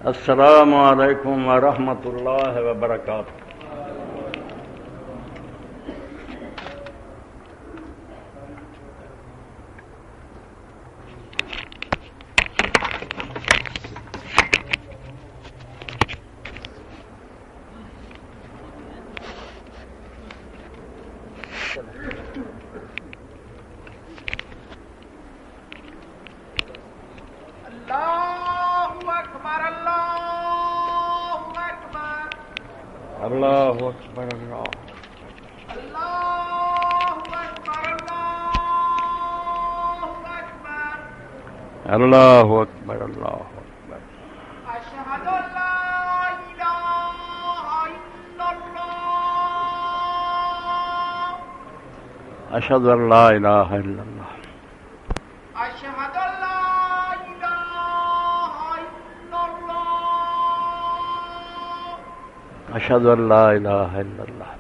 السلام علیکم ورحمۃ اللہ وبرکاتہ۔ اللہ اکبر اللہ اللہ اکبر اللہ اکبر۔ اشہد ان لا الہ الا اللہ اشہد ان لا الہ الا اللہ اشہد ان لا الہ الا اللہ اشہد ان لا الہ الا اللہ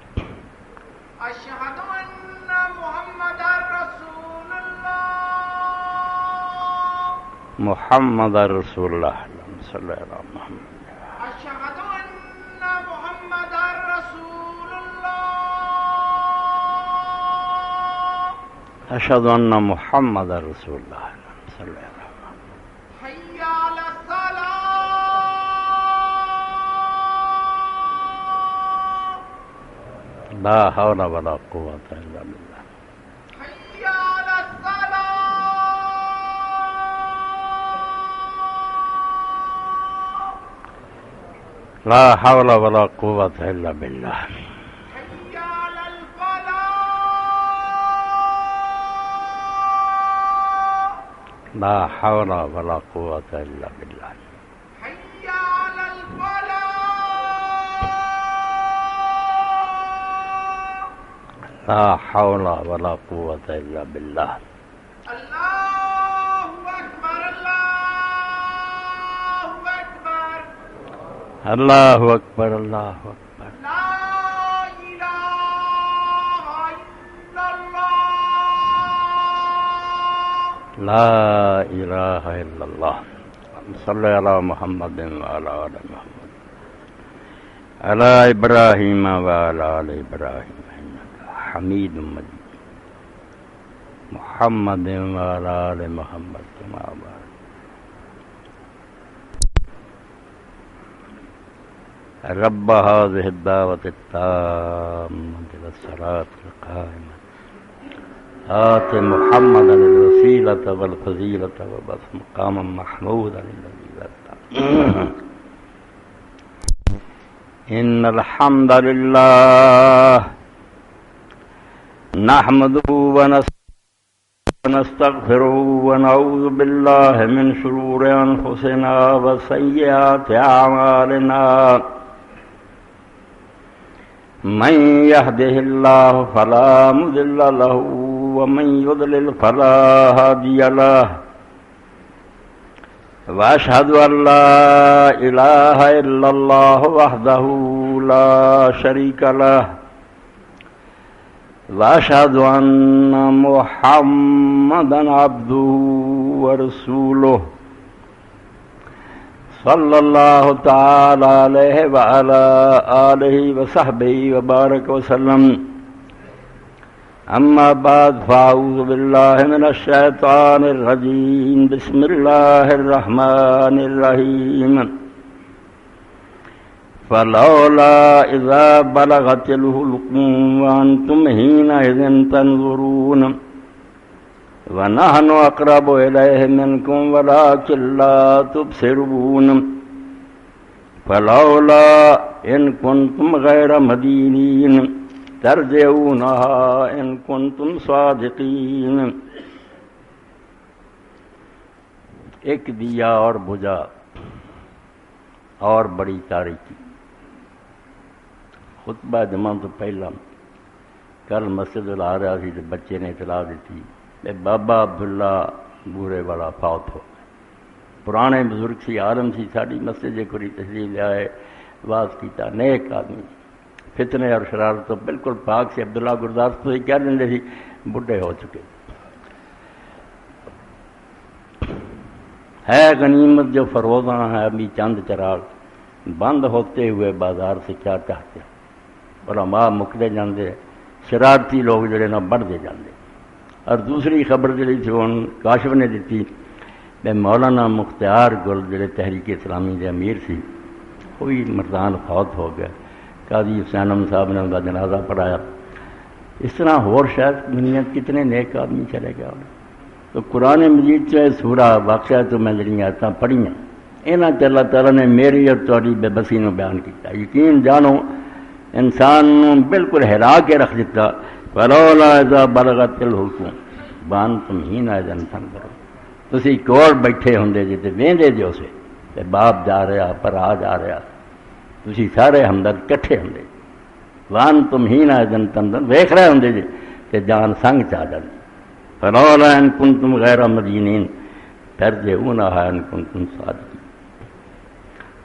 اشہد ان محمد رسول اللہ محمد رسول اللہ صلی اللہ علیہ محمد۔ اشہد ان محمد رسول اللہ اشہد ان محمد رسول اللہ صلی اللہ علیہ وسلم۔ حی علی الصلاۃ لا حول ولا قوة الا باللہ۔ حی علی الصلاۃ لا حول ولا قوة الا باللہ۔ حی علی الفلاح لا حول ولا قوة الا باللہ۔ حی علی الفلاح لا حول ولا قوة الا باللہ۔ اللہ اکبر اللہ اکبر اللہ اکبر اللہ اکبر۔ لا الہ الا اللہ لا الہ الا اللہ۔ صلی علی محمد وعلی آل محمد علی ابراہیم وعلی آل ابراہیم انک حمید مجید۔ محمد وعلی آل محمد کما بارکت۔ رب هذه الدعوة التامة والصلاة القائمة آت محمدا الوسيلة والفضيلة وبعث مقاما محمودا الذي وعدته۔ إن الحمد لله نحمده ونستغفره ونعوذ بالله من شرور أنفسنا وسيئات أعمالنا، من يهده الله فلا مضل له ومن يضلل فلا هادي له، وأشهد أن لا إله إلا الله وحده لا شريك له، وأشهد أن محمدا عبده ورسوله، صلی اللہ تعالی علیہ وعلی آلہ وصحبہ وبارک وسلم۔ اما بعد فاعوذ باللہ من الشیطان الرجیم، بسم اللہ الرحمن الرحیم۔ فلولا اذا بلغت الحلقوم وانتم حینئذ تنظرون وَنَحْنُ أَقْرَبُ إِلَيْهِ مِنْكُمْ وَلَكِنْ لَا تُبْصِرُونَ فَلَوْلَا إِنْ كُنْتُمْ غَيْرَ مَدِينِينَ تَرْجِعُونَهَا إِنْ كُنْتُمْ صَادِقِينَ۔ ایک دیا اور بجھا اور بڑی تاریکی۔ خطبہ جمعہ تو پہلا کل مسجد العارض سی بچے نے اطلاع دیتی بابا عبداللہ بورے والا فوت ہو گئے۔ پرانے بزرگ سی عالم سی ساری مسجد کوئی تشریف لے آئے، واز کیتا، نیک آدمی فتنے اور شرارت تو بالکل پاک سے عبداللہ گرداس تو ہی کہہ دیں سی بڈھے ہو چکے ہے غنیمت جو فروزاں ہے ابھی چند چراغ بند ہوتے ہوئے بازار سے کیا چاہتے علماء مکتے جاندے شرارتی لوگ جڑے نا بڑھتے جاندے اور دوسری خبر جڑی تھی ہن کاشف نے دیتی میں مولانا مختار گل جڑے تحریک اسلامی دے امیر سی کوئی مردان فوت ہو گیا قاضی حسین صاحب نے ان کا جنازہ پڑھایا اس طرح اور شاید دنیا کتنے نیک آدمی چلے گئے تو قرآن مجید سے سورہ واقعہ تو میں جڑیاں آیتاں پڑھیاں یہاں اللہ تعالیٰ نے میری اور تاری بے بسی نو بیان کیا یقین جانو انسان نو بالکل ہلا کے رکھ دیتا فلولا اذا بلغت الحلقوم وانتم حینئذ تنظرون تسی کول بیٹھے ہوندے جی تے ویندے جو سے تے باپ جا رہا بھرا جا رہا تسی سارے ہمدرد کٹھے ہوندے وانتم حینئذ تنظرون ویکھ رہے ہوندے جی تے جان سنگ چا جاندی فلولا ان کنتم غیر مدینین ترجعونہا ان کنتم صادقین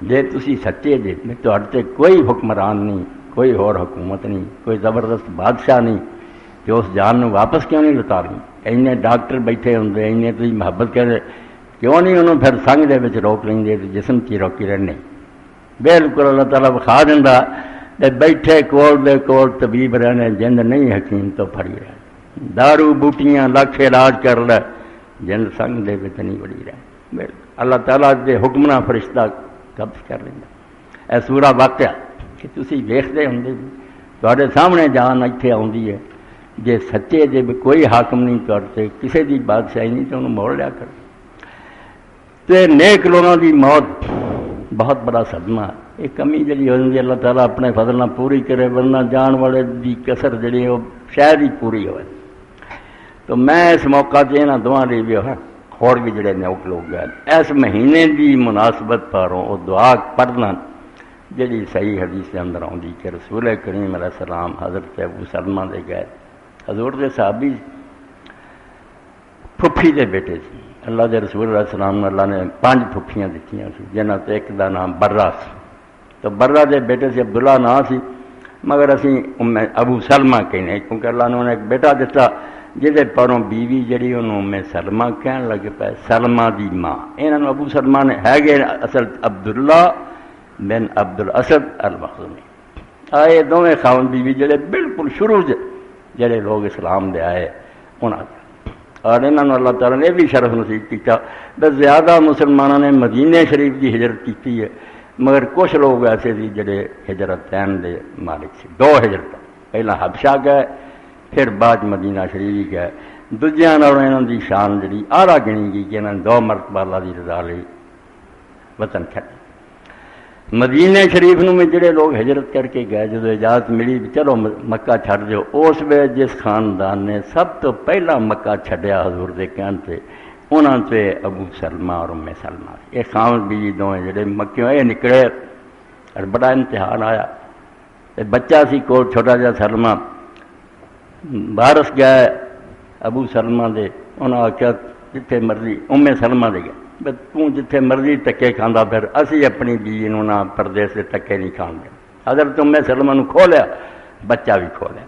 جے تسی سچے جے میں تہاڈے کوئی حکمران نہیں کوئی اور حکومت نہیں کوئی زبردست بادشاہ نہیں کہ اس جان نو واپس کیوں نہیں لوٹا رہی اینے ڈاکٹر بیٹھے ہوندے اینے تسی محبت کرے کیوں نہیں انہوں پھر سنگ دے وچ روک لیندے تے جسم کی روکی رہنے بالکل اللہ تعالیٰ بخا دیندا تے بیٹھے کول دے کول طبیب رہنے جند نہیں حکیم تو پھڑی رہے دارو بوٹیاں لکھ علاج کر لے جند سنگ دے وچ نہیں وڑی رہے اللہ تعالیٰ دے حکمراں فرشتہ قبض کر لیندا اے سورہ واقعہ کہ تسی ویکھدے ہوندے تواڈے سامنے جان ایتھے آوندی ہے جے سچے جے کوئی حاکم نہیں کرتے کسی دی بادشاہی نہیں تو انہوں موڑ لیا کر تے نیک لوگوں دی موت بہت بڑا صدمہ ہے ایک کمی جڑی ہوندی اللہ تعالیٰ اپنے فضل نہ پوری کرے ورنہ جان والے دی کسر جڑی وہ شاید ہی پوری ہوئے تو میں اس موقع تے انہاں دعا دی بھی اور بھی جڑے نیک لوگ گئے اس مہینے دی مناسبت پاروں وہ دعا پڑھنا جڑی صحیح حدیث کے اندر آؤں کہ رسول کریم علیہ السلام حضرت ابو سلمہ دے گئے حضور دے صحابی پھپھی دے بیٹے سی اللہ دے رسول علیہ السلام اللہ نے 5 پھپھیاں دیتیاں سی جنہاں تے ایک دا نام برہ سی تو برہ دے بیٹے سے عبداللہ نام سی مگر اسی ابو سلمہ کہنے کیونکہ اللہ نے انہیں ایک بیٹا دیتا جہدے پروں بیوی جڑی انہوں میں سلمہ کہن لگ پائے سلمہ دی ماں انہوں ابو سلمہ نے ہے گئے اصل عبداللہ بن عبد الاسد المخزومی آئے دونوں خاون بیوی جڑے بالکل شروع جڑے لوگ اسلام دے آئے انہاں اور انہوں نے اللہ تعالیٰ نے بھی شرف نصیب کیا بس زیادہ مسلمانوں نے مدینہ شریف کی ہجرت کی ہے مگر کچھ لوگ ایسے تھے جڑے ہجرتین دے مالک سے 2 ہجرت پہلا حبشہ گئے پھر بعد مدینہ شریف گئے دوجیاں نال انہاں دی شان جڑی اعلیٰ گنی گئی کہ انہاں نے 2 مرتبہ اللہ دی رضا لئی وطن چھڈ مدینہ شریف میں جڑے لوگ ہجرت کر کے گئے جدو اجازت ملی چلو مکہ چھڈ دیو اس ویلے جس خاندان نے سب تو پہلا مکہ چھڈیا حضور دے کہن تے انہاں تے ابو سلمہ اور ام سلمہ یہ خاون بیوی دوویں جڑے مکیوں یہ نکلے اور بڑا امتحان آیا بچہ سی کول چھوٹا جا سلمہ بارس گئے ابو سلمہ دے انہاں آخیا جتھے مرضی ام سلمہ دے گئے بس توں جتھے مرضی ٹکے کھاندا پھر اسی اپنی بیوی نوں نہ پردیس سے ٹکے نہیں کھان دے حضرت ام سلمہ نوں کھولیا بچہ بھی کھولیا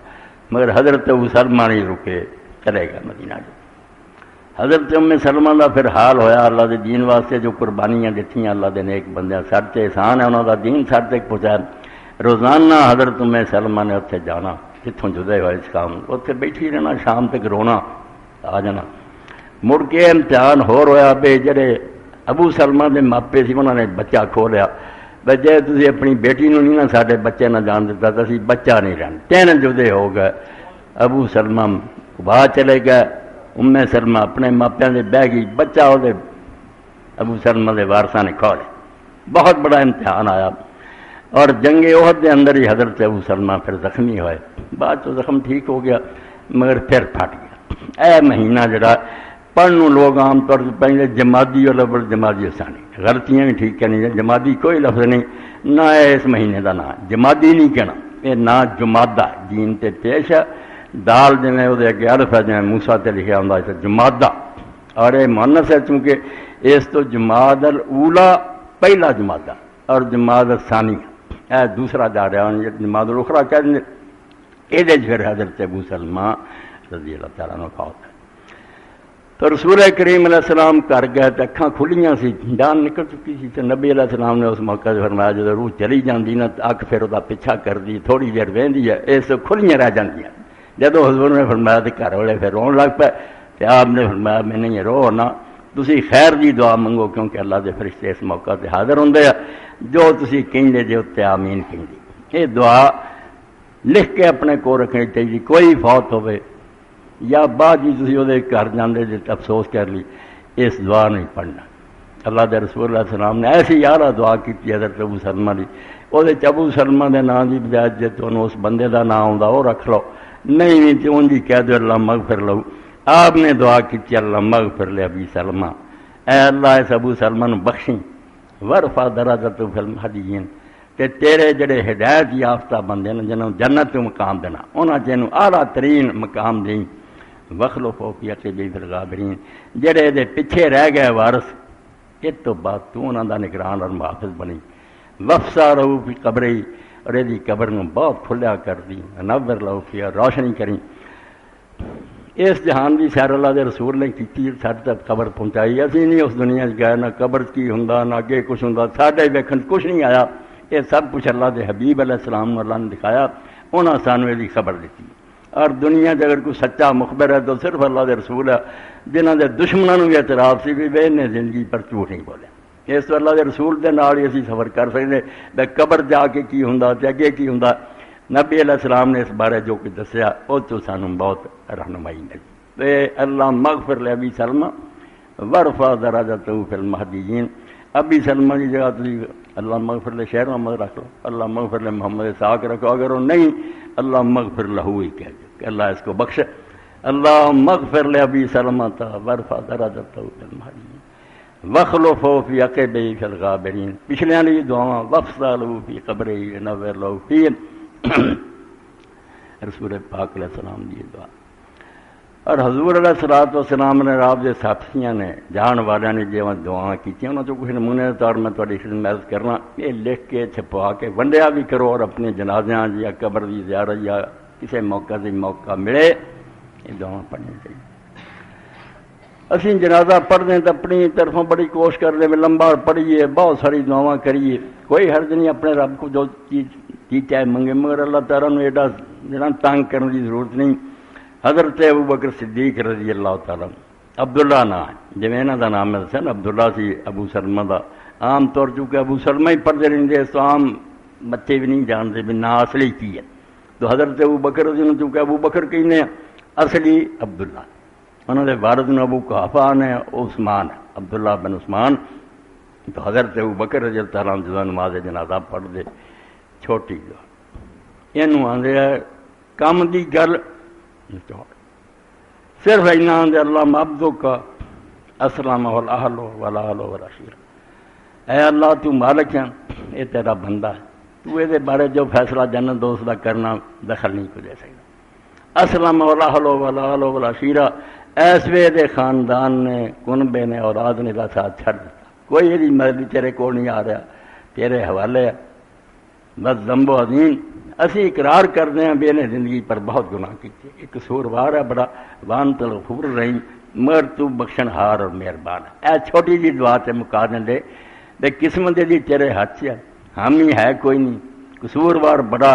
مگر حضرت ابو سلمہ نہیں رکے چلے گا مدینہ جو حضرت ام سلمہ دا پھر حال ہویا اللہ دے دین واسطے جو قربانیاں دتیاں اللہ دے نیک بندیاں سر تے احسان ہے انہاں دا دین سر تک پہنچایا روزانہ حضرت ام سلمہ نے اتنے جانا جتوں جدے ہوئے اس کام اتنے بیٹھی رہنا شام تک رونا آ جانا مڑ کے امتحان ہور ہویا بے جڑے ابو سلمہ دے ماپے سی انہوں نے بچہ کھولیا بے جے تسی اپنی بیٹی نوں نہیں نہ ساڈے بچے نہ جان دیتا تو اسی بچہ نہیں رہنا 3 جدے ہو گئے ابو سلمہ باہر چلے گئے ام سلمہ اپنے ماپیاں دے بہ گئی بچہ وہ ابو سلمہ دے وارثاں نے کھولے بہت بڑا امتحان آیا اور جنگ احد دے اندر ہی حضرت ابو سلمہ پھر زخمی ہوئے بعد تو زخم ٹھیک ہو گیا مگر پھر پھٹ گیا اے مہینہ جڑا پڑھنے لوگ عام طور پر پہلے جمادی اور لفظ جمادی ثانی غلطیاں بھی ٹھیک کرنی جمادی کوئی لفظ نہیں نہ ہے اس مہینے کا نام جمادی نہیں کہنا یہ نا جمادہ جین تے پیش ہے دال جی وہ اگے الف ہے جی موسا تے لکھا ہوں اس جمادہ اور یہ مونس ہے چونکہ اس تو جماد الاولا پہلا جمادہ اور جماد الثانی اے دوسرا جا رہا نماز الاخرا کہہ دیں یہ پھر حضرت ابو سلمہ رضی اللہ تعالیٰ عنہ فوت ہے۔ تو رسول کریم علیہ السلام گھر گئے تو اکھاں کھلیاں سی، جان نکل چکی سی، تو نبی علیہ السلام نے اس موقع سے فرمایا جب روح چلی جاندی نا اکھ پھر وہ پیچھا کر دی، تھوڑی دیر وہندی ہے اس کھلیاں رہ جاندیاں۔ جدو حضور نے فرمایا تو گھر والے پھر رون لگ پے، تو آپ نے فرمایا میں نہیں رو نہ، تسی خیر دی دعا منگو کیونکہ اللہ دے فرشتے اس موقع سے حاضر ہوندے ہیں، جو تسی کہندے جے تے آمین کہندی۔ یہ دعا لکھ کے اپنے کو رکھنی چاہیے، کوئی فوت ہوئے یا بعد جی تسی وہ گھر جاندے جے افسوس کر لی، اس دعا نہیں پڑھنا۔ اللہ دے رسول اللہ علیہ السلام نے ایسی یارہ دعا کی حضرت ابو سلمہ دی، وہ ابو سلمہ دے نام دی بجائے جے تو اس بندے دا نام آندا وہ رکھ لو، نہیں تو ان کی کہہ دو اللہ مغفر لو۔ آپ نے دعا کی اللہ مغفر لے ابی سلمہ، اے اللہ اس ابو سلمہ نو بخشیں، ورفع درجتہ فی المہدیین، کہ تیرے جڑے ہدایت یافتہ بندے نے جنہوں جنت تو مقام دینا انہاں جنوں اعلیٰ ترین مقام دیں، وخلفہ فی عقبہ فی الغابرین، جڑے دے پیچھے رہ گئے وارث اس تو بعد تو انہاں دا نگران اور محافظ بنی، وفسا رہو فی قبری، اور یہ قبر نو بہت کھلیا کر دی، نور لہو فی روشنی کریں۔ اس جہان دی سیر اللہ دے رسول نے کی سارے تک قبر پہنچائی، اسی نہیں اس دنیا گئے نہ قبر کی ہوندا نہ اگے کچھ ہوندا، ساڈے ویکھن کچھ نہیں آیا، یہ سب کچھ اللہ دے حبیب علیہ السلام نے اللہ نے دکھایا، انہاں سانو یہ خبر دیتی۔ اور دنیا سے اگر کوئی سچا مخبر ہے تو صرف اللہ دے رسول ہے، جنہاں دے دشمنوں بھی اعتراف سی بھی وہ نے زندگی پر جھوٹ نہیں بولے۔ اس تو اللہ دے رسول دے نال ہی اسی سفر کر سکتے بے قبر جا کے کی ہوندا تے اگے کی ہوندا۔ نبی علیہ السلام نے اس بارے جو کچھ دسیا اس تو سانو بہت رہنمائی ملی۔ تے اللہ مغفر لے ابی سلمہ ورفع درجتہ فی المہدیین، ابی سلمہ کی جگہ تھی اللہ مغفر لے شہر محمد رکھ لو، اللہ مغفر لے محمد اسحاق رکھو، اگر وہ نہیں اللہ مغفر لہو ہی کہہ دو کہ اللہ اس کو بخشے۔ اللہ مغفر لے ابی سلمہ ورفع درجتہ فی المہدیین وخلفہ فی عقبہ فی الغابرین، پچھلیاں لی دعاواں وفسا لہو فی قبرہ نور لہو فی رسول پاک علیہ السلام دی دعا۔ اور حضور علیہ الصلوۃ والسلام نے آپ کے ساتھیاں نے جان والوں نے جو دعا کی انہوں جو کچھ نمونے کے طور میں تھوڑی خدمت کرنا، یہ لکھ کے چھپوا کے ونڈیا بھی کرو، اور اپنے جنازیاں یا قبر کی زیارت یا کسی موقع سے موقع ملے یہ دعا پڑھنی چاہیے۔ اسی جنازہ پڑھتے ہیں تو اپنی طرفوں بڑی کوشش کرتے ہیں لمبا پڑھیے، بہت ساری دعاواں کریے، کوئی حرج نہیں، اپنے رب کو جو چیز چاہے منگے، مگر اللہ تعالیٰ نے ایڈا جنا تنگ کرنے کی ضرورت نہیں۔ حضرت ابو بکر صدیق رضی اللہ تعالیٰ عبداللہ نام ہے، جی انہوں کا نام ہے دسیا نا عبداللہ سی ابو سلمہ کا، عام طور چونکہ ابو سلمہ ہی پڑھتے رہتے اس تو عام بچے بھی نہیں جانتے بھی نا اصلی کی ہے، تو حضرت ابو بکر رضی اللہ چونکہ ابو بکر کہنے ہیں، اصلی عبداللہ، انہوں نے والد نے ابو قحافہ نے عثمان ہے، عبداللہ بن عثمان، تو حضرت ابو بکر رضی اللہ تعالیٰ جدو نماز جنازہ پڑھ دے چھوٹی دعا یہ آدھے ہے کم دی گل صرف اینا آدھے اللہ عبدو کا اسلام والاہل والآل والعشیر، اے اللہ تو مالک ہے، یہ تیرا بندہ ہے، تو یہ بارے جو فیصلہ جنت دوست کا کرنا دخل نہیں کو دے سکتا۔ اسلام والاہل والآل والعشیر، ایس وے دے خاندان نے کنبے نے اولاد نے کا ساتھ چھڑ دیتا، کوئی یہ مدد تیرے کو نہیں آ رہا، تیرے حوالے ہے، بس ذنب و عظیم اسی اقرار کرتے ہیں بے نے زندگی پر بہت گناہ کیتے، ایک قصوروار ہے بڑا، وانت الغفور الرحیم، مگر تو بخشن ہار اور مہربان ہے۔ اے چھوٹی جی دعا سے مکا دے بے قسمت دی تیرے ہاتھ سے حامی ہے کوئی نہیں، قصوروار بڑا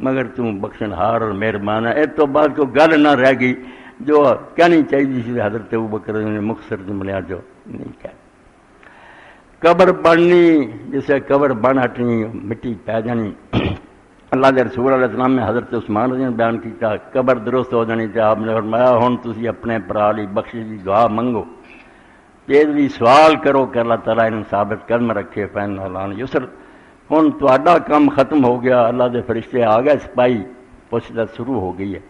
مگر تو بخشن ہار اور مہربان ہے۔ اس تو بعد کوئی گل نہ رہ گئی جو کہنی چاہیے سی حضرت ابوبکر نے مختصر جملے جو نہیں کہا۔ قبر بننی جسے قبر بن ہٹنی مٹی پی جانی، اللہ کے رسول علیہ السلام نے حضرت عثمان رضی اللہ عنہ بیان کیا قبر درست ہو جانی، آپ نے فرمایا ہن تسی اپنے پرا لی بخشش کی دعا منگو، تیز بھی سوال کرو کہ اللہ تعالیٰ انہوں ثابت قدم رکھے، فین اللہ یسر، ہن تہاڈا کام ختم ہو گیا، اللہ کے فرشتے آ گئے، سپاہی پوچھتاچھ شروع ہو گئی ہے،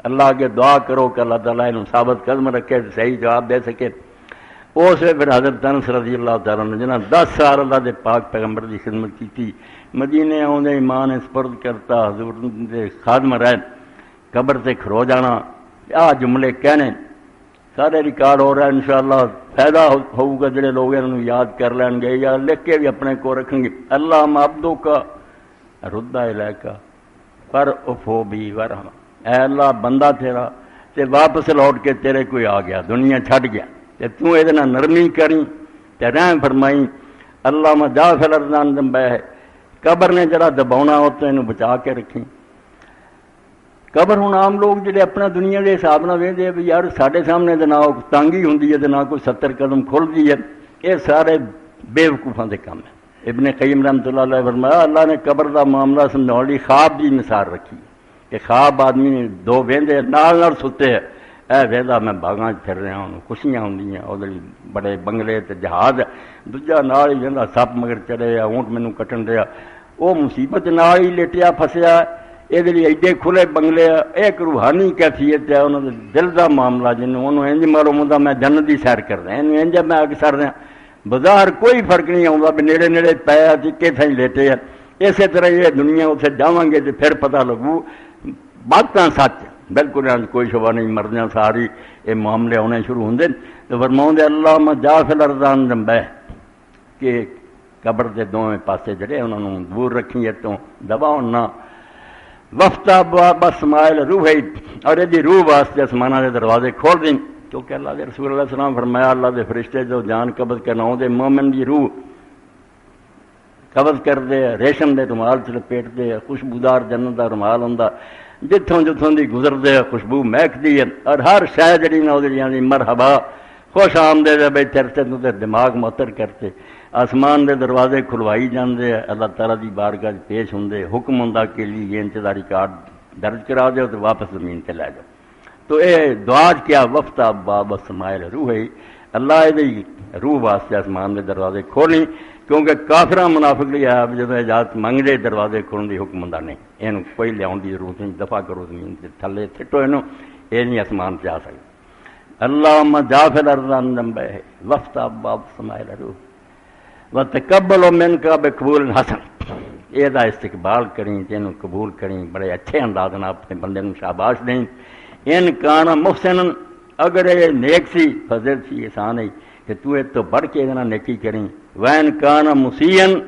اللہ کے دعا کرو کہ اللہ تعالیٰ انہوں ثابت قدم رکھے، صحیح جواب دے سکے۔ اس پھر حضرت انس رضی اللہ تعالیٰ نے جنہاں 10 سال اللہ دے پاک پیغمبر کی خدمت کی تھی، مدینے آدھے ایمان سپرد کرتا، حضور دے خادم رہے، قبر سے کھرو جانا، آ جملے کہنے سارے ریکارڈ ہو رہا ہے، انشاءاللہ فائدہ ہوگا جڑے لوگ انہوں یاد کر لین گے یا لکھ کے بھی اپنے کو رکھیں گے۔ اللہ عبدو کا ردہ الیکا پر افو بھی ورحم، اے اللہ بندہ تیرا تے واپس لوٹ کے تیرے کوئی آ گیا، دنیا چھڈ گیا تے تو یہ نرمی کریں تے رحم فرمائی۔ اللہ ما جا فی الارض ذنبہ ہے، قبر نے جڑا دباؤنا ہوتا ہے انہوں بچا کے رکھیں۔ قبر ہوں عام لوگ جڑے اپنا دنیا کے حساب نہ ویندے بھی یار ساڈے سامنے تے نہ تانگی ہوندی ہے تے نہ کوئی 70 قدم کھلدی ہے، یہ سارے بے وقوفاں دے کام ہے۔ ابن قیم رحمۃ اللہ علیہ فرمایا اللہ نے قبر دا معاملہ سمجھاؤਣ لئی خواب دی مثال رکھی کہ خواب آدمی دو ویندے نال ستے ہے، اے ویدا میں باغاں پھر رہا ہوں، خوشیاں ہوندیاں، وہ بڑے بنگلے تے جہاز، دوجا نال ہی ویندا سپ مگر چڑھے یا اونٹ مینوں کٹن دیا، وہ مصیبت نال ہی لیٹیا پھسیا، یہ ایڈے کھلے بنگلے، ایک روحانی کیفیت ہے انہوں نے دل کا معاملہ جنوں انہوں انج معلوم ہوتا میں جنت کی سیر کر رہا ہوں، انج میں اگ سر رہا بظاہر کوئی فرق نہیں آتا بھی نیڑے نیڑے پایا چکے تھیں لیٹے ہیں۔ اسی طرح یہ دنیا اتنے جاؤں گے تو پھر پتہ لگو باتاں سچ بالکل کوئی شبہ نہیں، مردیاں ساری یہ معاملے ہونے شروع ہوندے تو فرماؤں دے اللہ ما جا فی الارض ذنبہ کہ قبر کے دونوں پاسے جڑے انہوں نے دور رکھی اتوں دباؤ نہ وفتا باب اسماعیل روح ہے، اور یہ روح واسطے آسمانہ کے دروازے کھول دیں، کیونکہ اللہ کے رسول اللہ علیہ وسلم فرمایا اللہ کے فرشتے جو جان قبض کرنا ہوں دے مومن کی روح قبض کر دے، ریشم دے رومال چ لپیٹ دے، خوشبودار جنت کا رومال ہوں جتوں جتوں دی گزر دے خوشبو مہکتی ہے، اور ہر شے جڑی نہ دی مرحبا خوش آمدید بھائی چرچے تو دماغ معطر کرتے، آسمان دے دروازے کھلوائی جاندے، اللہ تعالیٰ دی بارگاہ پیش ہوندے، حکم ہوندا کہ لیے انچ دا ریکارڈ درج کرا دیو تو واپس زمین تے لے جاؤ۔ تو اے دعا کیا وفتا باب اسماعیل روح ہے، اللہ یہ روح واسطے آسمان دے دروازے کھولیں، کیونکہ کافراں منافق لئی ہے جدوں اجازت منگدے دروازے کھولن دی حکم ہوندا نہیں، اینوں کوئی لیاؤن دی ضرورت نہیں، دفع کرو زمین تے تھلے سٹو اینوں، یہ نہیں آسمان تے آ سکدا۔ اللہم جا فی الارض ذنبہ ہے وفتا باب اسماعیل روح وتقبل منک بقبول حسن، یہ دا استقبال کریں، تینوں قبول کریں، بڑے اچھے انداز میں اپنے بندے نوں شاباش دیں۔ ان کان محسن، اگر یہ نیک سی فضل سی احسان ہے کہ تو یہ تو بڑھ کے اتنا نیکی کریں، وین کان مسیئن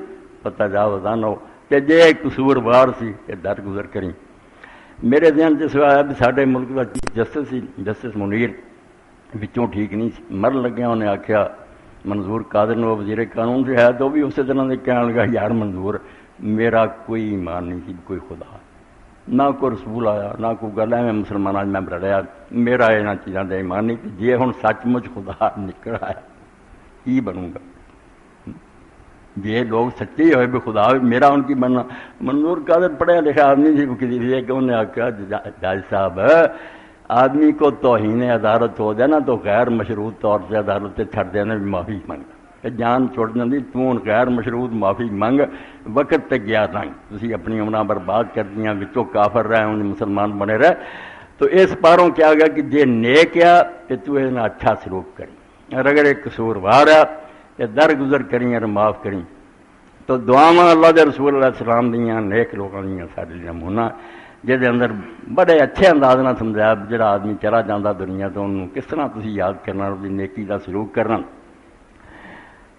فتجاوز عنہ، کہ جے قصور وار سی کہ درگزر کریں۔ میرے ذہن سے سوائے اب ساڈے ملک کا چیف جسٹس سی جسٹس منیر بچوں ٹھیک نہیں سی، مر لگیا انہیں آخیا منظور قادر نے وزیر قانون سے ہے تو بھی اسی طرح سے کہنے لگا یار منظور میرا کوئی ایمان نہیں سی، کوئی خدا نہ کوئی رسول آیا نہ کوئی گل ہے، میں مسلمان میں رڑیا، میرا یہاں چیزوں کا ایمان نہیں، جی ہوں سچ مچ خدا نکل آیا کی بنوں گا، یہ لوگ سچے ہی ہوئے بھی خدا میرا ان کی بننا۔ منظور قادر پڑھیا لکھا آدمی سی، کسی کہ انہیں آخیا جج صاحب آدمی کو توہین عدالت ہو جائے نا تو غیر مشروط طور سے عدالت سے چھڑ دینا بھی معافی منگ، کہ جان چھوڑ جاتی تو غیر مشروط معافی منگ، وقت تے گیا تھی تھی اپنی عمریں برباد کر دیا، وچوں کافر رہے ہوں مسلمان بنے رہے۔ تو اس پاروں کیا گیا کہ جے نیک آ کہ تو یہ اچھا سلوک کریں، اور اگر ایک قصور وار آ کہ درگزر کریں اور معاف کریں۔ تو دعاواں اللہ دے رسول علیہ السلام دیاں نیک لوگوں دیاں سارے نمونہ جہدے اندر بڑے اچھے انداز نہ سمجھایا جڑا آدمی چلا جاتا دنیا تو انہوں کس طرح تسی یاد کرنا، اور نیکی کا سلوک کرنا۔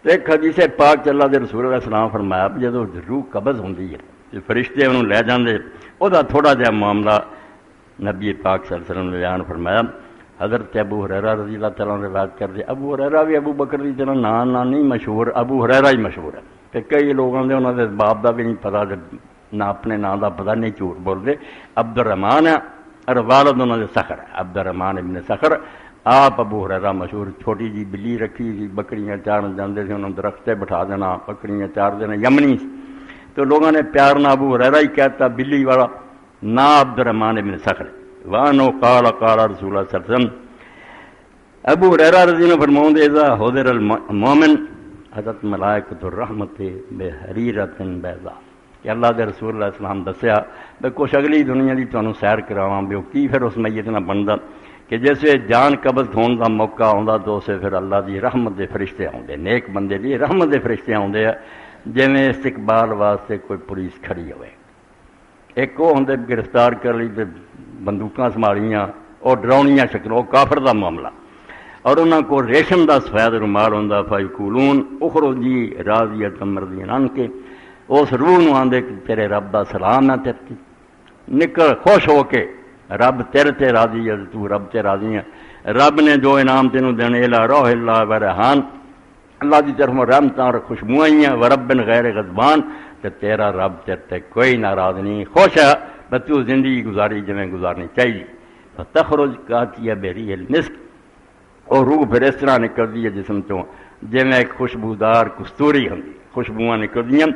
ایک حدیث پاک اللہ دے رسول علیہ السلام فرمایا جدو روح قبض ہوندی ہے فرشتے انہوں لے جاندے، وہ تھوڑا جہا معاملہ نبی پاک صلی اللہ علیہ وسلم نے بیان فرمایا۔ حضرت ابو ہریرہ رضی اللہ تعالیٰ نے روایت کر دیا، ابو ہریرہ بھی ابو بکر کی طرح نام نہیں مشہور، ابو ہریرہ ہی مشہور ہے کہ کئی لوگوں نے انہوں نے باپ کا بھی نہیں پتا، نہ اپنے نام کا پتا، نہیں جھوٹ بولتے۔ عبد الرحمان ہے اور والد انہوں نے سخر ہے، عبد الرحمان ابن سخر۔ آپ ابو ہریرہ مشہور، چھوٹی جی بلی رکھی تھی، بکریاں چارن جاندے تھے، انہوں نے درختے بٹھا دینا، بکریاں چار دینا، یمنی تو لوگوں نے پیار نہ ابو ہریرہ ہی کہتا بلی والا، نہ عبد الرحمان ابن سخر۔ وانو قال قال رسول اللہ صلی اللہ علیہ وسلم، ابو ہریرہ رضی اللہ عنہ فرماؤں دے اذا حضر المومن حضرت ملائکۃ الرحمت بحریرۃ بیضاء، کہ اللہ دے رسول اللہ علیہ وسلم دسیا بے کچھ اگلی دنیا دی تانوں سیر کراواں بھی کی پھر اس میت نہ بندا کہ جیسے جان قبض ہون دا موقع آندا تو اسے پھر اللہ دی رحمت دے فرشتے آندے، نیک بندے دی رحمت دے فرشتے آندے جویں استقبال واسطے کوئی پولیس کھڑی ہوئے، ایک وہ ہوندے گرفتار کر لی تے بندوقاں سنبھالیاں، اور ڈراؤنیاں شکل، وہ کافر دا معاملہ، اور انہاں کو ریشم دا سفید رومال ہوندا، فیقولون اخرجی راضیۃ مرضیۃ عنک، اس روح نو آندے کہ تیرے رب دا سلام ہے تیرے تے، نکل خوش ہو کے رب تیرے تے راضی ہے، تو رب تے راضی ہے۔ رب نے جو انعام تینوں دینے الا روح اللہ و ریحان، اللہ دی طرف رحمتاں اور خوشبوئیاں وربن غیر غضبان، تے تیرا رب تیرے تے کوئی ناراض نہیں، خوش ہے بس تو زندگی گزاری جویں گزارنی چاہیے۔ فتخرج کاتیہ بریح المسک، اور روح پھر اس طرح نکلتی ہے جسم چوں جویں ایک خوشبودار کستوری ہوندی، خوشبوئاں نکلدیاں،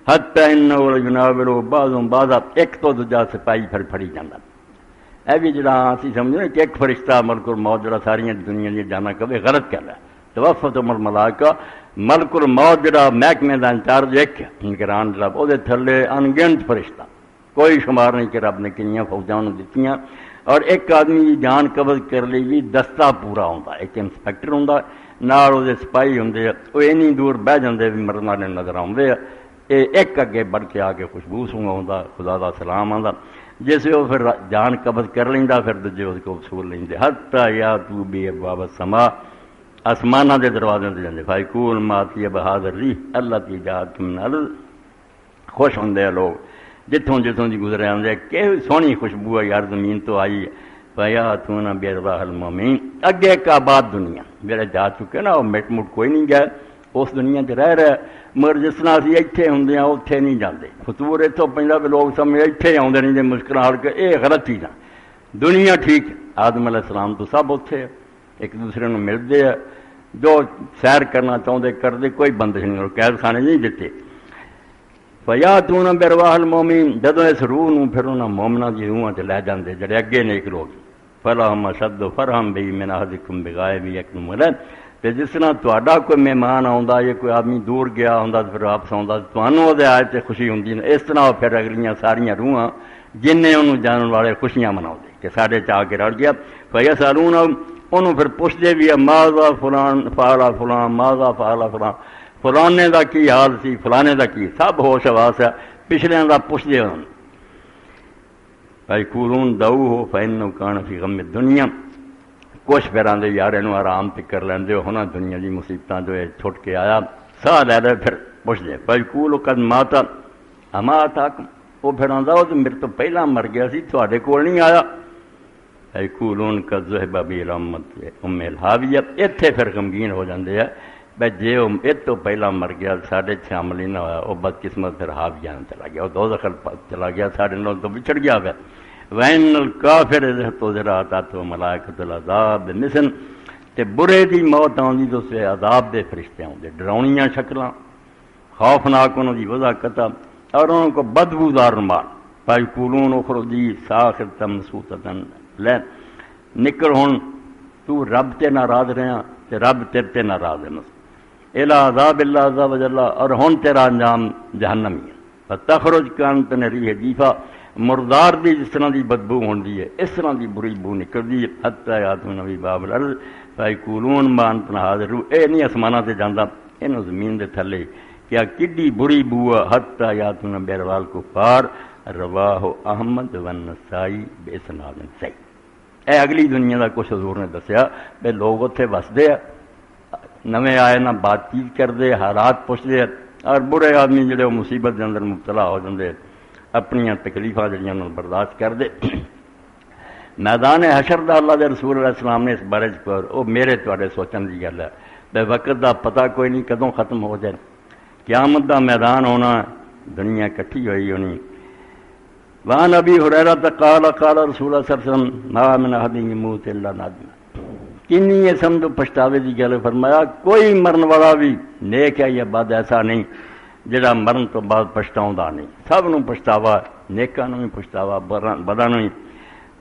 حتی انہ یناولو بعضهم بعضا، ایک تو دوجا سپاہی پھر پھڑی جاندہ۔ اے بھی جڑا اسی سمجھو کہ ایک فرشتہ ملک الموت جڑا ساریاں دنیا دی جانا کبھی غلط کر رہا ہے، توفتہم الملائکہ، ملک الموت جڑا محکمے دا انچارج ایک نگران جڑا او دے تھلے انگنت فرشتہ، کوئی شمار نہیں کہ رب نے کنیاں فوجاں نوں دتیاں، اور ایک آدمی دی جان قبض کر لی بھی دستہ پورا ہوندا، ایک انسپیکٹر ہوندا نال او دے سپاہی ہوندے، او اینی دور بہ جاندے بھی مرن والے نظر آوندے، ایک اگے بڑھ کے آ کے خوشبو سونگا ہوندا، خدا دا سلام آندا، جس وہ پھر جان قبض کر لیندا پھر دوجے اس کو وصول لیندے، حتی یاتوا بابواب السماء، آسماناں دے دروازے تے جاندے، فیقول ما طیب ھذا الریح التی جاءت من الارض، خوش ہوندے لوگ جتوں جتوں دی گزرے آندے کہ سونی خوشبو ہے یار زمین تو آئی ہے، فیاتون بارواح المؤمنین، اگے ایک آباد دنیا میرے جا چکے نا، وہ مٹ مٹ کوئی نہیں گیا اس دنیا چ رہ رہا، مگر جس طرح اسی اتنے ہوندے ہیں اتنے نہیں جاندے، فطور اتوں پہنتا بھی لوگ سمجھ اتنے آتے نہیں جی مشکل ہڑ کے، یہ غلط چیز ہے۔ دنیا ٹھیک ہے، آدم علیہ السلام تو سب اتنے ایک دوسرے کو ملتے ہیں، جو سیر کرنا چاہتے کرتے، کوئی بندش نہیں، اور قید خانے نہیں دیتے۔ فیاتون بارواح المؤمنین، جدوں اس روح نو پھر انہاں مومناں دی روحاں تے لے جاندے جڑے اگے نیک لوگ، فلہم اشد فرحا بہ من احدکم بغائب یکلم علیہ، تے جس طرح تہاڈا کوئی مہمان آوندا یا کوئی آدمی دور گیا ہوندا تے پھر واپس آوندا تانوں اودے آئے تے خوشی ہوندی، اس طرح پھر اگلیاں ساریاں روحاں جننے انہوں جانن والے خوشیاں مناؤندے کہ ساڈے چ آ کے رل گیا، فیسالون، انہوں پھر پوچھدے بھی ماذا فلان فعل فلان، ماذا فعل فلان، فلانے دا کی حال سی، فلانے دا کی، سب ہوش حواس ہے، پچھلیاں دا پوچھدے ہون۔ فیقولون دعوہ فانہ کان فی غم الدنیا، کچھ پھر آندے یار اینوں آرام تے کر لیندے ہو نا، دنیا دی مصیبتاں جو چھٹ کے آیا، ساہ لے لے پھر پوچھدے، فیقول قد مات اما اتاکم، وہ پھر آندا وہ تو میرے تو پہلا مر گیا سی، تواڈے کول نہیں آیا۔ فیقولون قد ذهب بی رحمت ام الحاویہ، ایتھے پھر غمگین ہو جاندے ہیں بھائی جے اس تو پہلا مر گیا ساڈے شامل ہی نہ ہوا، وہ بدقسمت پھر حاویہ چلا گیا، وہ دوزخ چلا گیا، ساڈے نال تو بچھڑ گیا پھر۔ وَإِنَّ الْكَافِرَ إِذَا احْتَضَرَ أَتَتْهُ مَلَائِكَةُ الْعَذَابِ بِمِثْلٍ، تے برے دی موت آندی تو اسے عذاب دے فرشتے آندے، ڈراؤنیاں شکلاں، خوفناک انہوں دی وضاحت، اور انہوں کو بدبودار مار۔ فَيَقُولُونَ اخْرُجِي سَاخِرَةً مَسْفُوحَةً، لے نکل ہن تو رب تے ناراض رہا تے رب تیرے تے ناراض ہے، الی عذاب اللہ عز و جل، اور ہن تیرا انجام جہنم ہی ہے۔ فتخرج کانت ریح جیفا، مردار دی جس طرح دی بدبو ہوندی ہے اس طرح دی بری بو نکلدی ہے، حتی یاتون بباب الارض فیقولون ما انتم حاضرون، اے نہیں اسماناں تے جاندا، اینوں زمین دے تھلے کیا کڈی بری بو ہے، حتی یاتون بارواح الکفار، رواہ احمد والنسائی باسناد صحیح۔ اے اگلی دنیا دا کچھ حضور نے دسیا بے لوگ اتنے وسدے ہیں، نویں آئے نہ بات چیت کرتے، حالات پوچھتے، اور برے آدمی جڑے وہ مصیبت کے اندر مبتلا ہو جاندے، اپنی تکلیفاں جڑیاں انہوں برداشت کرتے۔ میدان حشر دا اللہ دے رسول علیہ السلام نے اس بارے پر وہ میرے تواڈے سوچن دی گل ہے، بے وقت دا پتہ کوئی نہیں کدوں ختم ہو جائے، قیامت دا میدان ہونا، دنیا کٹھی ہوئی ہونی۔ وعن ابی ہریرہ قال قال رسول اللہ صلی اللہ علیہ وسلم ما من احد یموت الا نادما، کنی یہ سمجھو پچھتاوے دی گل، فرمایا کوئی مرن والا بھی نیک ہے یا بد ایسا نہیں جڑا مرن تو بعد پچھتاؤندا نہیں، سب نو پچھتاوا، نیکاں نو بھی پچھتاوا، بداں نو بھی۔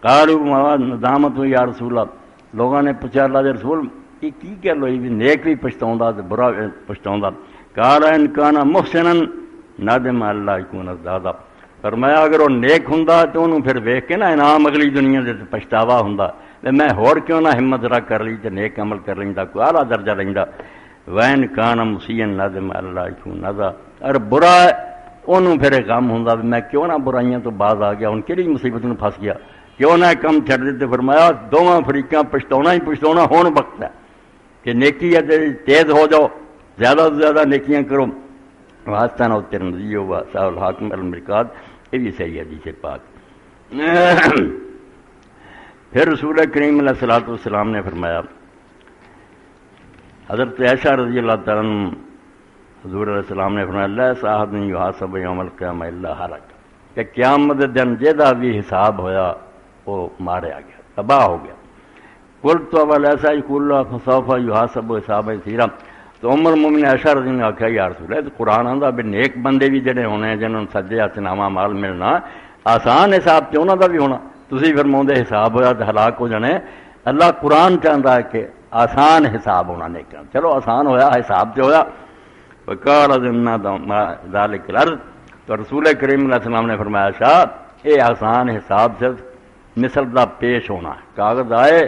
قالوا ما ندامت یا رسول اللہ، لوگوں نے پوچھا اللہ دے رسول یہ کی گل ہوئی بھی نیک بھی پچھتاؤندا تے برا پچھتاؤندا؟ قال ان کان محسنا ندم اللہ یکون زیادہ، فرمایا اگر وہ نیک ہوں تو انہوں پھر ویکھ کے نا انعام اگلی دنیا دے پچھتاوا ہوں، میں ہور کیوں نہ ہمت رکھ کر لی تے نیک عمل کر لیندا، کوئی اعلیٰ درجہ لیندا۔ وین کان مسیئن ندم اللہ یکون نذا، اور برا انہوں پھر غم ہوں میں کیوں نہ برائیاں تو باز آ گیا، ہن کہڑی مصیبت میں پھس گیا، کیوں نہ کم چھڈ دیتے۔ فرمایا دونوں فریقاں پچھتاؤنا ہی پچھتاؤنا، ہون وقت ہے کہ نیکی ہے تیز ہو جاؤ، زیادہ سے زیادہ نیکیاں کرو، واسطانہ ترمذی و صاحب الحاکم المرکات، یہ بھی صحیح حدیث پاک۔ پھر رسول کریم علیہ الصلوۃ والسلام نے فرمایا، حضرت عائشہ رضی اللہ تعالیٰ عنہ حضور علیہ السلام نے فرمایا لا صاحب نہیں یحاسب یوم القیامہ الا ہلک، کہ قیامت دن جہاں بھی حساب ہویا وہ ماریا گیا، تباہ ہو گیا۔ قلت ولیسا یقول اللہ فسوف یحاسب حسابا یسیرا، تو عمر مومن عائشہ رضی نے آخیا یا رسول اللہ، قرآن آندا بھی نیک بندے بھی جڑے ہونے جنہوں سجے ہاتھ نامہ مال ملنا آسان حساب تے انہاں دا بھی ہونا، تسی فرماؤندے حساب ہویا تے ہلاک ہو جانے، اللہ قرآن چاہتا ہے کہ آسان حساب ہونا نیکاں، چلو آسان ہویا حساب تے ہویا۔ وقال ذمنا ذلك الارض، تو رسول کریم علیہ السلام نے فرمایا شاہ اے آسان حساب صرف مثل دا پیش ہونا ہے، کاغذ آئے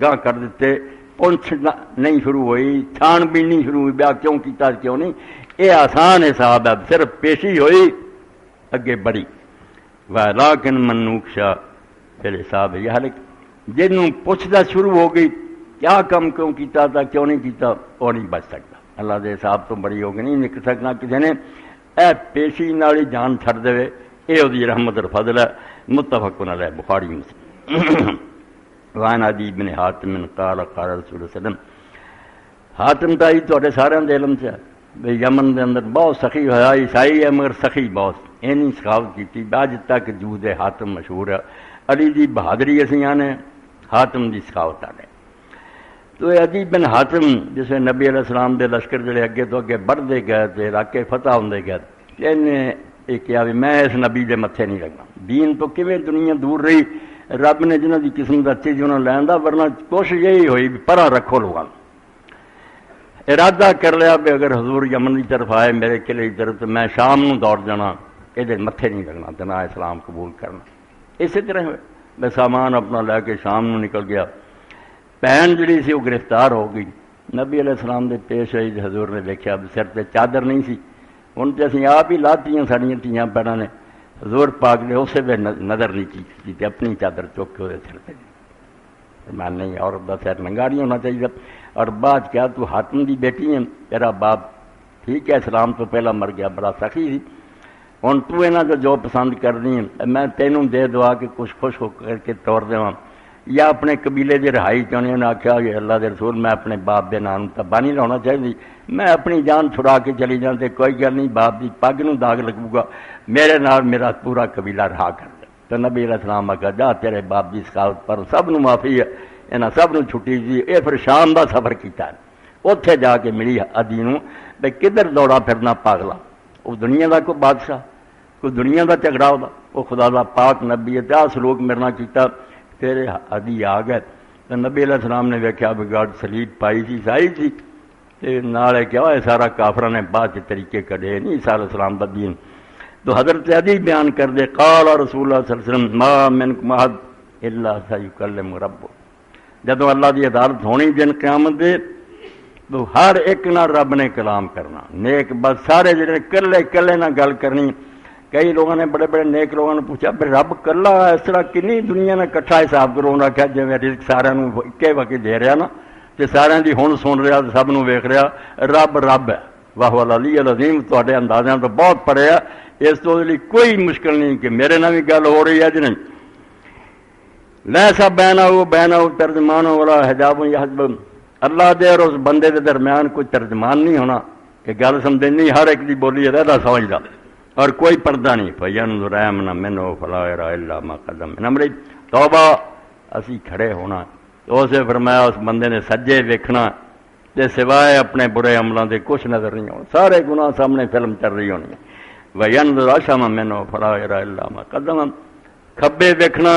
گاہ کر دیتے، پونچھ نہیں شروع ہوئی، چھان بھی نہیں شروع ہوئی، بیا کیوں کیتا کیوں نہیں، اے آسان حساب ہے، صرف پیشی ہوئی اگے بڑی۔ ولیکن من نوکشا پھر حساب یہ حالک، جنوں پوچھدا شروع ہو گئی کیا کم کیوں کیتا تھا کیوں نہیں کیتا، وہ نہیں بچ سکتا، اللہ دے حساب تو بڑی ہوگی نہیں نکل سکنا کسی نے، اے پیشی نالی جان چھڑ دے، اے دی رحمت اور فضل ہے، متفق علیہ بخاری مسلم۔ وعن عدی بن حاتم قال قال رسول اللہ علیہ وسلم، حاتم تائی تھوڑے سارے دے علم سے بھئی یمن دے اندر بہت سخی ہویا، عیسائی ہے مگر سخی بہت، اینی سخاوت کیتی اج تک جود حاتم مشہور ہے، علی دی بہادری اسی آنے حاتم دی سخاوت آنے۔ تو عدی بن حاتم جس میں نبی علیہ السلام دے لشکر جڑے اگے تو اگے بڑھتے گئے تے علاقے فتح ہوندے گئے، انہیں یہ کہا بھی میں اس نبی دے متھے نہیں لگنا، دین تو کیویں دنیا دور رہی، رب نے جنہاں دی قسم دا چیز انہوں نے لیندا، ورنہ کوشش یہی ہوئی بھی پرا رکھو لوگاں، ارادہ کر لیا بھی اگر حضور یمن کی طرف آئے میرے قلعے کی طرف تو میں شام نو دوڑ جانا، یہ متھے نہیں لگنا تے نہ اسلام قبول کرنا۔ اسی طرح میں سامان اپنا لے کے شام نو نکل گیا، بہن جڑی سی وہ گرفتار ہو گئی، نبی علیہ السلام دے پیش آئی، حضور نے دیکھا سر تے چادر نہیں سی، ہن تے اسی آپ ہی لاتیاں ساڑیاں تیاں پیڑاں نے، حضور پاک نے اسے بھی نظر نہیں کی تے اپنی چادر چک کے وہ سر پہ میں نہیں، عورت کا سر ننگا نہیں ہونا چاہیے۔ اور بعد کیا تو حاتم دی بیٹی ہے، تیرا باپ ٹھیک ہے اسلام تو پہلا مر گیا، بڑا سخی سی، ہن تو انہاں جو پسند کرنی ہے میں تینوں دے دعا کہ کچھ خوش ہو کر کے توڑ دیواں، یا اپنے قبیلے دی رہائی چاہنی، انہیں آخیا کہ اللہ دے رسول میں اپنے باپ دے نام تباہ نہیں لانا چاہیے، میں اپنی جان چھڑا کے چلی جاؤں تے کوئی گل نہیں، باپ دی پگ نوں داغ لگو گا، میرے نال میرا پورا قبیلہ رہا کر دے۔ تو نبی علیہ السلام آخیا جا تیرے باپ دی سخاوت پر سب نوں معافی ہے، انہاں سب نوں چھٹی دی۔ اے پھر شام دا سفر کیتا ہے، اوتھے جا کے ملی عدی نوں بھئی کدھر دوڑا پھرنا پاگلا، وہ دنیا دا کوئی بادشاہ، کوئی دنیا دا جھگڑا ہوتا، وہ خدا دا پاک نبی ہے، آ سلوک میرے نال کیتا، تیرے عدی آ گئے۔ تو نبی علیہ السلام نے ویکھیا بگاڑ سلیب پائی سی، سائی سی، تے نالے کیا ہوئے سارا کافراں نے بعد طریقے کڈے نہیں عیسیٰ علیہ السلام دا دین۔ تو حضرت عدی بیان کر دے قال رسول اللہ صلی اللہ علیہ وسلم ما منکم احد الا سیکلم ربہ، جدو اللہ دی عدالت ہونی دن قیامت دے تو ہر ایک نال رب نے کلام کرنا، نیک بس سارے جڑے کلے کلے نہ گل کرنی۔ کئی لوگوں نے بڑے بڑے نیک لوگوں نے پوچھا بھائی رب کلا اس طرح کنی دنیا نے کٹھا حساب کرو، انہاں آخیا جی رزق سارا اکے وقت دے رہا نا، تے سارا دی ہن سن رہا سب نو ویکھ رہا، رب رب ہے، واہ العلی العظیم، تواڈے اندازیاں تو بہت پرے ہے، اس تو لیے کوئی مشکل نہیں کہ میرے نال بھی گل ہو رہی ہے جی نہیں۔ لیسا بینہ ترجمان والا حجاب یحجب، اللہ دے اور اس بندے دے درمیان کوئی ترجمان نہیں ہونا کہ گل سمجھے نہیں، ہر ایک دی بولی علیحدہ سمجھدا، اور کوئی پردہ نہیں۔ فینظر ایمن منہ فلا یری الا ما قدم من امرہ، توبہ اسی کھڑے ہونا، تو اسے فرمایا اس بندے نے سجے ویکھنا تے سوائے اپنے برے عملاں دے کچھ نظر نہیں ہونا، سارے گناہ سامنے فلم چل رہی ہونی۔ وینظر اشم منہ فلا یری الا ما قدم، کھبے ویکھنا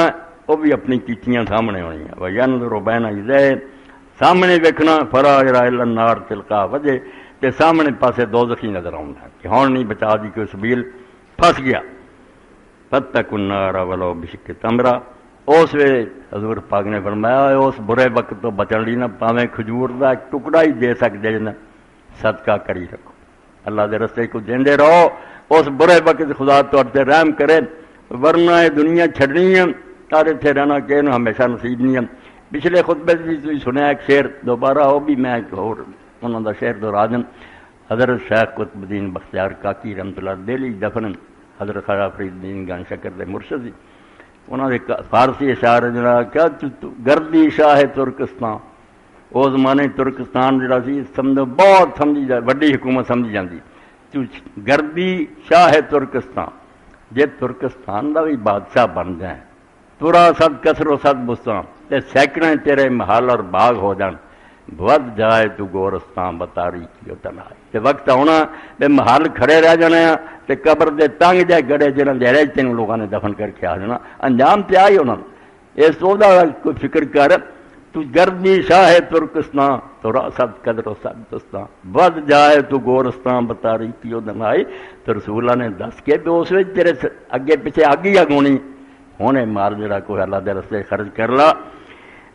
وہ بھی اپنی کیتیاں سامنے ہونی ہیں۔ وینظر بین یدیہ، سامنے ویکھنا فلا یری الا النار تلقا وجہ، تے سامنے پاسے دوزخی نظر آؤں گا کہ ہون نہیں بچا دی کوئی سبیل، پھنس گیا۔ فاتقوا النار ولو بشق تمرہ، اس ویلے حضور پاک نے فرمایا اس برے وقت تو بچن لی نہ پاویں کھجور دا ایک ٹکڑا ہی دے سکتے نا، صدقہ کری رکھو، اللہ دے رستے کو دیندے رہو، اس برے وقت خدا تہاڈے رحم کرے، ورنہ یہ دنیا چھڈنی ہے، تارے اتنے رہنا کہ انہوں ہمیشہ نصیب نہیں ہے۔ پچھلے خطبے بھی تھی سنیا ایک شعر، دوبارہ وہ بھی میں ایک اور انہوں دا شعر دہرا دیں۔ حضرت شیخ قطب الدین بختیار کاکی رحمۃ اللہ دہلی دفن حضرت خواجہ فرید الدین گن شکر دے مرشد، انہوں نے فارسی اشعار جڑا کیا گردی شاہ ترکستان، وہ زمانے ترکستان جڑا سی سمجھو بہت سمجھی وڈی حکومت سمجھی جاتی، تو گردی شاہ ترکستان، جے ترکستان دا بھی بادشاہ بن جائے ترا صد کسر و صد بستان تے سینکڑے تیرے محل اور باغ ہو جان، ود جائے تو گورستان بتاری کیو تنہائی، تے وقت آنا تے محل کھڑے رہ جانے ہیں تے قبر دے تنگ جائے گڑے جنہاں دے تین لوگوں نے دفن کر کے آ جانا، انجام تے آئی انہوں نے اس تو دا کوئی فکر کر، تو گردی شاہ ترکستان ترا صد قدر و صد بستان ود جائے تو گورستان بتاری کیو تنہائی، تو رسول اللہ نے دس کے بھی اس وچ تیرے اگے پیچھے اگ ہی اگ ہونی، ہونے مال جڑا کوئی اللہ دے رستے خرچ کر لا۔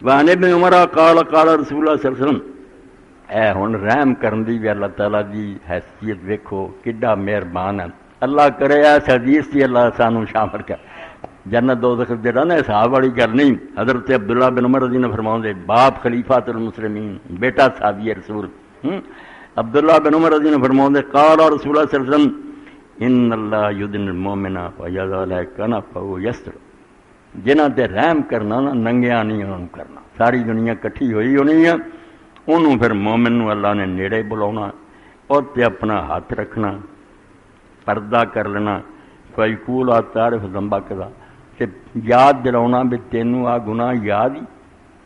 وعن ابن عمر قال قال رسول اللہ صلی اللہ علیہ وسلم، اے ہن رحم کرن دی بھی اللہ تعالیٰ دی حیثیت ویکھو کڈا مہربان ہے، اللہ کرے اس حدیث دی اللہ سانو شامل کر، جنت دوزخ جڑا نا حساب والی گل نہیں۔ حضرت عبداللہ بن عمر رضی اللہ عنہ فرماؤندے باپ خلیفۃ المسلمین بیٹا صحابی رسول، عبداللہ بن عمر رضی اللہ عنہ فرماؤندے قال رسول اللہ صلی اللہ علیہ وسلم ان اللہ یدن المؤمن فیضع کنفہ یسر، جنہاں تے رحم کرنا نا ننگیاں نہیں انہوں کرنا، ساری دنیا کٹھی ہوئی ہونی ہے، انہوں پھر مومن نو اللہ نے نیڑے بلاونا اور تے اپنا ہاتھ رکھنا، پردہ کر لینا، فیقول تعرف ذنبا کذا، تے یاد دلاونا بھی تینوں آ گناہ یاد ہی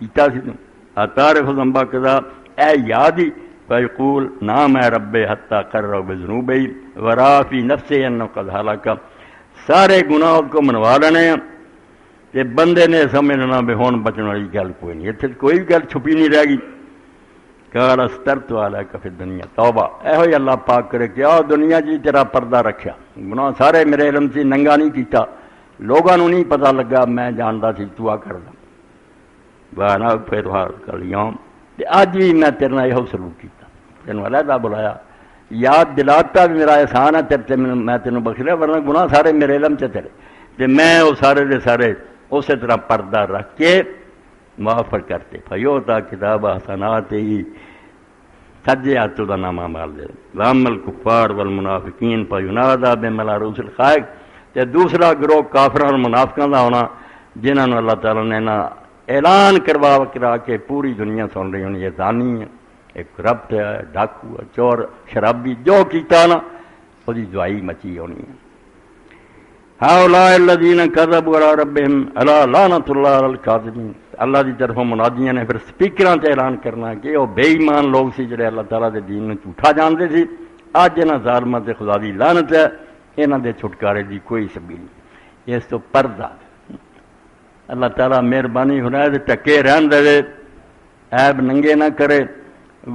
کیتا سی تو تعرف ذنبا کذا، اے یاد ہی، فیقول نام اے رب حتی قرر بذنوبی ورا فی نفسے انہو قد حلقہ، سارے گناہ کو منوا لینے ہیں تے بندے نے سمجھنا بھی ہون بچن والی گل کوئی نہیں، اتنے کوئی گل چھپی نہیں رہ گئی۔ قال استرت علیک فی الدنیا، توبہ اے ہوئی اللہ پاک کرے کہ آ دنیا جی تیرا پردہ رکھیا، گناہ سارے میرے علم سے ننگا نہیں کیتا، لوگوں نے نہیں پتہ لگا، میں جاندا سی تو آ کر دا وانا پھر کل یوم، تے اج بھی میں تیرے نال یہ سلوک کیتا، تینوں علیحدہ بلایا، یاد دلاتا بھی میرا احسان ہے تیرے تے، میں تینوں بخش لیا، ورنہ گناہ سارے میرے علم سے تیرے، تے میں وہ سارے دے سارے اسی طرح پردہ رکھ کے معاف کرتے، فیوتا کتاب حسنات ہی سجے ہاتھوں کا نامہ مال دے، وام الکفار والمنافقین فینادا بملا رؤوس الخلائق، تے دوسرا گروہ کافراں اور منافقاں دا ہونا جنہاں نوں اللہ تعالیٰ نے نا اعلان کرا کے پوری دنیا سن رہی ہونی، یہ زانی ہے، ایک کرپٹ ہے، ڈاکو ہے، چور، شرابی، جو کیتا نا وہ دی دعائی مچی ہونی ہے۔ ہؤلاء الذین کذبوا علی ربہم الا لعنۃ اللہ علی الکاذبین، اللہ دی طرفوں منادیاں نے پھر سپیکراں تے اعلان کرنا کہ وہ بے ایمان لوگ سی جڑے اللہ تعالیٰ دے دین نوں جھوٹا جانتے سی، اج انہاں ظالماں تے خدا دی لعنت ہے، انہاں دے چھٹکارے دی کوئی سبیل نہیں۔ اس تو پردہ اللہ تعالیٰ مہربانی ہونا ہے ٹکے رہن دے، عیب ننگے نہ کرے،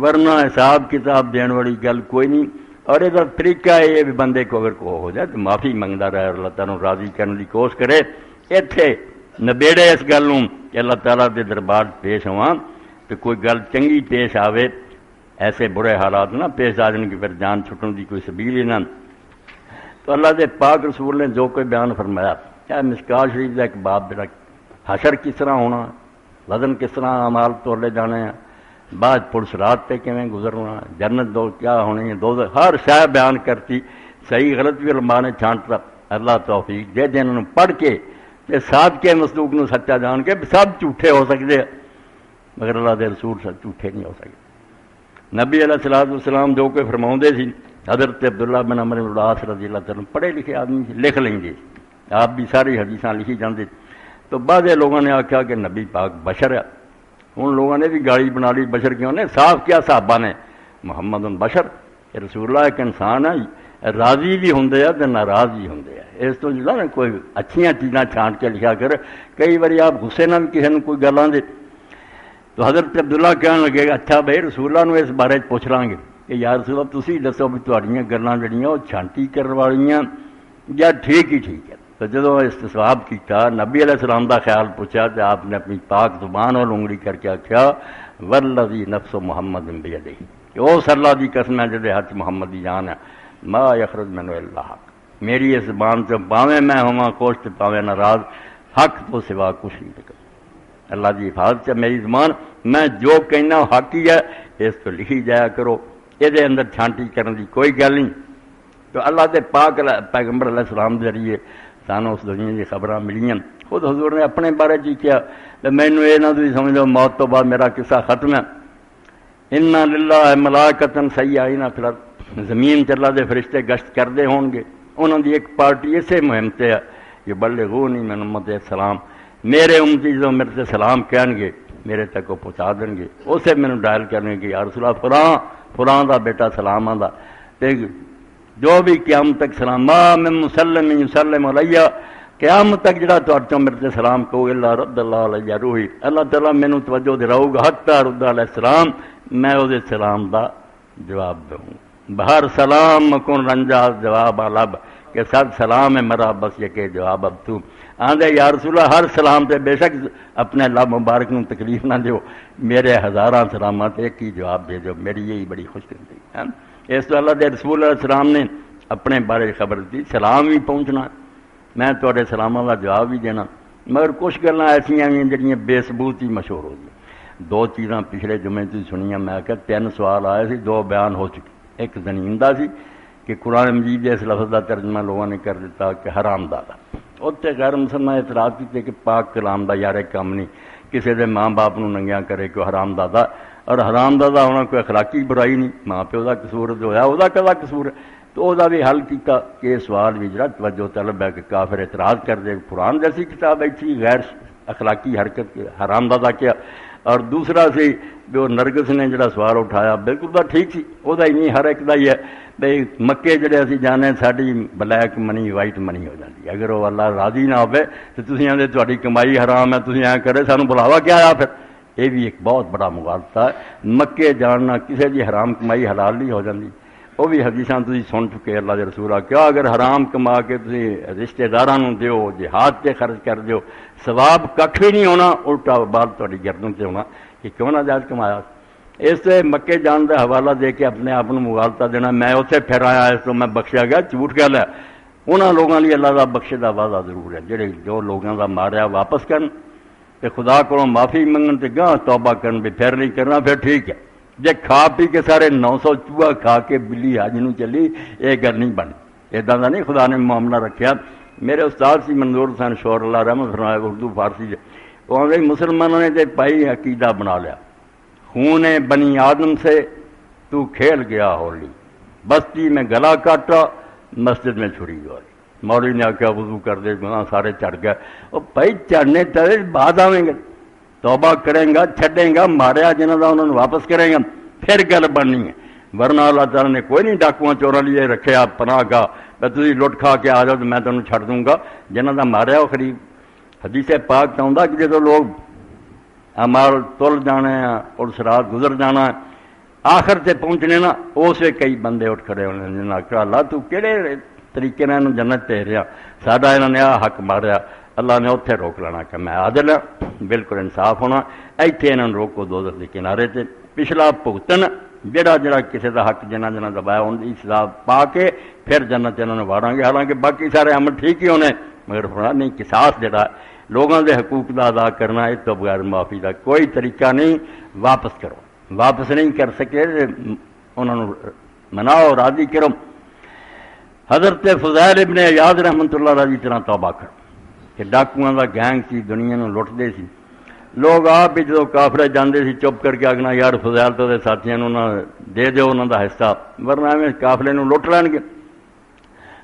ورنہ حساب کتاب دین والی گل کوئی نہیں۔ اور یہ طریقہ ہے یہ بھی بندے کو اگر کو ہو جائے تو معافی منگتا رہے اور اللہ تعالیٰ راضی کرنے کی کوشش کرے، اتنے نبیڑے اس گل کہ اللہ تعالیٰ کے دربار پیش ہوا تو کوئی گل چنگی پیش آوے، ایسے برے حالات نہ پیش آ جان کہ پھر جان چھٹن کی کوئی سبیل ہی نہ۔ تو اللہ دے پاک رسول نے جو کوئی بیان فرمایا، کیا مشکوٰۃ شریف کا ایک باب جڑا حشر کس طرح ہونا، وزن کس طرح اعمال تولے جانے ہیں، بعد پولیس رات پہ کیویں گزرنا، جنت دو کیا ہونی ہے، دو ہر شے بیان کرتی، صحیح غلط بھی علماء نے چھانٹتا، اللہ توفیق دے دے انہوں پڑھ کے ساتھ کے مصدوق نو سچا جان کے سب جھوٹے ہو سکتے مگر اللہ دے رسول سب جھوٹے نہیں ہو سکتے۔ نبی علیہ الصلوۃ والسلام جو کوئی فرماؤندے سی، حضرت عبداللہ بن عمرو بن العاص رضی اللہ عنہ پڑھے لکھے آدمی لکھ لیں گے، آپ بھی ساری حدیثاں لکھی جاندے، تو بعض لوگوں نے آخیا کہ نبی پاک بشر ہے، ان لوگوں نے بھی گاڑی بنا لی بشر کیوں نے، صاف کیا صحابہ نے محمد بشر، رسول اللہ ایک انسان ہے، راضی بھی ہوندے ہیں تو ناراض بھی ہوندے ہیں، اس تو جڑا نا کوئی اچھیاں چیزاں چھانٹ کے لکھا کر، کئی باری آپ غصے نہ بھی کسی نے کوئی گل آندے تو حضرت عبداللہ کہنے لگے گا اچھا بھائی رسول اللہ نے اس بارے پوچھ لیں گے کہ یا رسول اللہ تسی دسو بھی تہاڈیاں گلاں جڑیاں وہ چھانٹی کرن والیاں یا ٹھیک ہی ٹھیک ہے۔ تو جدو استصواب کیتا نبی علیہ السلام دا خیال پوچھا تو آپ نے اپنی پاک زبان اور انگلی کر کے آخیا والذی نفس محمد بیدہ، کہ اس اللہ دی قسم ہے جدے ہاتھ محمد دی جان ہے، ما یخرج منہ الا حق، میری اس زبان سے پاویں میں ہواں خوش تو پاویں ناراض، حق تو سوا کچھ نہیں نکلتا۔ اللہ دی حفاظت ہے میری زبان، میں جو کہنا حق ہی ہے، اس تو لکھی جایا کرو، یہ اندر چھانٹی کرنے کی کوئی گل نہیں. تو اللہ دے پاک پیغمبر علیہ السلام کے ذریعے سانوں اس دنیا کی خبراں ملیاں. خود حضور نے اپنے بارے جی کیا کہ مینوں یہ نہ تسی سمجھ لو موت تو بعد میرا قصہ ختم ہے. انا للہ ملائکۃ سیاحین فی الارض، زمین تے اللہ دے فرشتے گشت کرتے ہون گے. انہوں دی ایک پارٹی اسے مہم تے ہے کہ بلغونی من امت السلام، میرے امتی جو میرے سے سلام کہن گے میرے تک وہ پہنچا دیں گے. اسے مینوں ڈائل کرنے کہ یا رسول اللہ فلاں دا بیٹا سلام آندا تے جو بھی قیامت تک سلام ما من مسلم یسلم علیہ، قیامت تک جڑا تو میرے سے سلام کہو اللہ رد اللہ علیہ روحی، اللہ تعالیٰ مینوں توجہ دلاؤ گا حتی رد علیہ السلام، میں وہ سلام دا جواب دوں. بہر سلام مکن رنجا جواب لب، کہ سب سلام ہے مرا بس یہ کہ جواب اب تو آندے یا رسول اللہ ہر سلام تے بے شک اپنے لب مبارک نوں تکلیف نہ دیو، میرے ہزاراں سلامات ایک ہی جواب دے جو، میری یہی بڑی خوش قسمتی ہے. اس تو اللہ دے رسول علیہ السلام نے اپنے بارے خبر دی سلام بھی پہنچنا، میں تواڈے سلاماں دا جواب بھی دینا. مگر کچھ گلاں ایسیاں بھی جڑیاں بے ثبوت ہی مشہور ہو گئی. دو چیزاں پچھلے جمعے تھی سنیاں، میں کہ 3 سوال آئے سی، 2 بیان ہو چکے. ایک زنیندہ سی کہ قرآن مجید دے اس لفظ کا ترجمہ لوگوں نے کر دیتا کہ حرام دادا. اتنے غیر مسلمان اعتراض کیتے کہ پاک کلام دا یار کام نہیں کسی دے ماں باپ نو ننگیاں کرے کہ حرام دادا، اور حرام دادا ہونا کوئی اخلاقی برائی نہیں، ماں پیو دا قصور جو ہے وہ کدا قصور ہے. تو وہ بھی حل کیتا کہ یہ سوال بھی جڑا توجہ طلب ہے کہ کافر اعتراض کر دے قرآن جیسی کتاب ایسی غیر اخلاقی حرکت حرام دادا کیا. اور دوسرا سی جو نرگس نے جڑا سوال اٹھایا بالکل تو ٹھیک سی، وہ ہی نہیں ہر ایک دا ہی ہے بھئی مکے جڑے اسی جانے ساری بلیک منی وائٹ منی ہو جاتی. اگر وہ اللہ راضی نہ ہوئے تو تسی آندے تہاڈی کمائی حرام ہے، تسی ایਂ کرے سانوں بلاوا کیا آیا. پھر یہ بھی ایک بہت بڑا مغالطہ ہے. مکے جاننا کسی دی حرام کمائی حلال نہیں ہو جاتی. وہ بھی حدیثاں تسی سن چکے اللہ دے رسول کیا اگر حرام کما کے تسی رشتہ داراں نوں دیو جہاد تے خرچ کر دیو ثواب ککھ بھی نہیں ہونا، الٹا بال تہاڈی گردن تے ہونا کہ کیوں نہ جائز کمایا. اس سے مکے جان کا حوالہ دے کے اپنے آپ کو مغالطہ دینا میں اتنے پھر آیا اس کو میں بخشیا گیا جھوٹ گل ہے. انہوں لوگوں لیے اللہ کا بخشے کا وعدہ ضرور ہے جہے جو لوگوں کا ماریا واپس کرن تے خدا کو معافی منگن تے گاہ توبہ کرن بھی پھر نہیں کرنا پھر ٹھیک ہے. جے کھا پی کے سارے 900 چوہا کھا کے بلی حج نوں چلی یہ گل نہیں بنی. ادا کا نہیں خدا نے معاملہ رکھا. میرے استاد سی منظور حسین شور اللہ رحمت فرمائے اردو فارسی وہ آدھے مسلمانوں نے تے پائی عقیدہ بنا لیا خون بنی آدم سے تو کھیل گیا ہولی، بستی میں گلا کاٹا مسجد میں چھری گولی. مولوی نے آخیا وضو کر دے گناہ سارے چڑھ گئے. وہ بھائی چڑھنے تے بعد آئیں گے توبہ کریں گا چھڈیں گا ماریا جنہوں کا انہوں نے واپس کریں گا پھر گل بننی ہے. ورنہ اللہ تعالیٰ نے کوئی نہیں ڈاکواں چوراں لیے رکھیا پناہ گاہ میں تھی لٹ کھا کے آ جاؤ تو میں تمہیں چھڈ دوں گا. جنہوں کا ماریا وہ قریب حدیث پاک تو آتا کہ جدو لوگ امال تل جانا ہے اور سرات گزر جانا ہے آخر سے پہنچنے نا اسے کئی بندے اٹھ کھڑے ہونے جنہیں آخر اللہ تو کہڑے طریقے نے انہوں جنت دے رہا ساڈا انہوں نے حق ماریا. اللہ نے اتنے روک لینا کہ میں عادل ہاں بالکل انصاف ہونا ایتھے انہوں نے روکو دوزخ کے کنارے سے پچھلا بھگتن جڑا جڑا کسی کا حق جنہ جنہ دبایا ان کی سزا پا کے پھر جنت انہوں نے واڑاں گے. حالانکہ باقی سارے عمل ٹھیک ہی ہونے مگر ہونا نہیں قصاص جڑا لوگوں کے حقوق کا ادا کرنا اس تو بغیر معافی کا کوئی طریقہ نہیں. واپس کرو واپس نہیں کر سکے انہوں نے مناؤ راضی کرو. حضرت فضیل ابن عیاض رحمت اللہ علیہ کی طرح توبہ کرو کہ ڈاکواں کا گینگ سی دنیا نو لٹتے سی. لوگ آپ ہی جدو کافرے جاندے سی چپ کر کے آگنا یار فضیل تو ساتھیوں دے دیو انہوں کا حصہ ورنہ میں قافلے نو لٹ لین گے.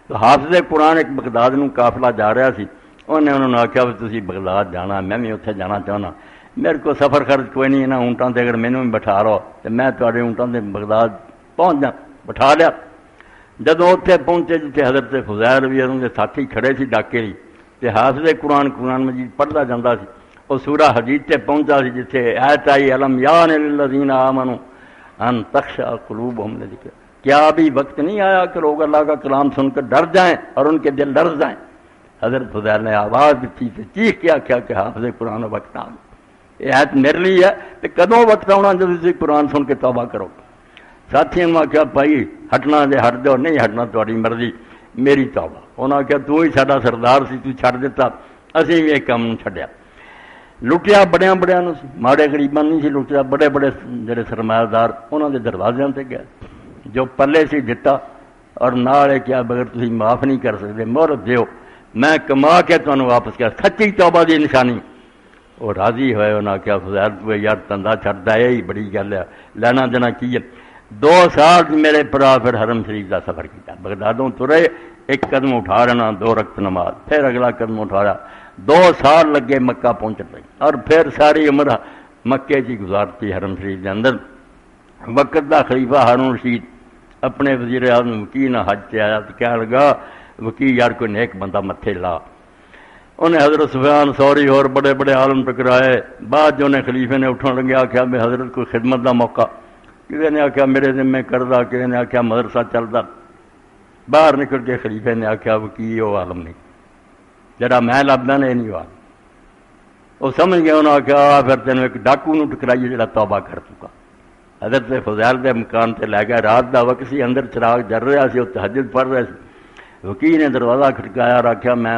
تو حافظ قرآن ایک بغداد نو قافلہ جا رہا سی انہیں انہوں نے آخیا بھی تسی بغداد جانا میں بھی اتنے جانا چاہنا میرے کو سفر خرچ کوئی نہیں انہیں اونٹاں تے اگر مینوں بھی بٹھا رہو تو میں تواڈے اونٹاں تے بغداد پہنچ جا بٹھا لیا. جدوں اتنے پہنچے جتنے حضرت فضیل بھی انہوں کے ساتھی کھڑے سی ڈاکے لی تے حافظ قرآن مجید پڑھتا جاتا سی. وہ سورہ حدید تے پہنچا سی جتھے ایت آئی علم یان للذین آمنوا ان تخشع قلوبہم لذکر. کیا ابھی وقت نہیں آیا کہ لوگ اللہ کا کلام سن کر ڈر جائیں اور ان کے دل لرز جائیں. حضرت فضیل نے آواز دیتی تو چیخ کیا کہ حافظ قرآن وقت آ یہ ایت میرے لیے ہے تو کدوں وقت آنا جب تھی قرآن سن کے توبہ کرو. ساتھیوں نے آخیا بھائی ہٹنا دے ہٹ دو نہیں ہٹنا تاری مرضی میری توبہ. انہوں نے آخیا تو ہی ساڈا سردار سی تو چھڈ دیتا اسی بھی ایک کام چھڈیا. لٹیا بڑیاں بڑیاں سی ماڑے غریباں نہیں سی لٹیا بڑے بڑے جڑے سرمایہ دار انہوں کے دروازیاں تے گئے جو پلے سی دتا اور نال کیا بغیر تسی معاف نہیں کر سکتے مہلت دیو میں کما کے تمہیں واپس کر سچی توبہ دی نشانی وہ راضی ہوئے انہاں کیا فضیل تو یار تندہ چھڑتا ہے یہی بڑی گل ہے لینا دینا کی ہے 2 سال میرے پرا پھر حرم شریف کا سفر کیا بغدادوں ترے 1 قدم اٹھا رہنا 2 رکعت نماز پھر اگلا قدم اٹھا رہا 2 سال لگے مکہ پہنچنے اور پھر ساری عمر مکے کی گزارتی حرم شریف کے اندر وقت دا خلیفہ ہارون رشید اپنے وزیر اعظم وکی نہ حج سے آیا تو کہنے لگا وکی یار کوئی نیک بندہ متھے لا انہیں حضرت سفیان ثوری اور بڑے بڑے عالم ٹکرائے بعد جو انہیں خلیفے نے اٹھنے لگے آخیا میں حضرت کوئی خدمت دا موقع کسی نے آخیا میرے ذمے کردہ کسی نے آخیا مدرسہ چلتا باہر نکل کے خلیفے نے آخیا وکی وہ عالم نہیں جڑا میں لبدا نے نہیں عالم وہ سمجھ گیا انہوں نے آخیا پھر تینوں ایک ڈاکو نو ٹکرائیے جڑا توبہ کر چکا حضرت فضیل دے مکان تے لے گیا رات دا وقت سی اندر چراغ جل رہا سی وہ تہجد پڑھ رہے سی وکیل نے دروازہ کھٹکایا اور آخیا میں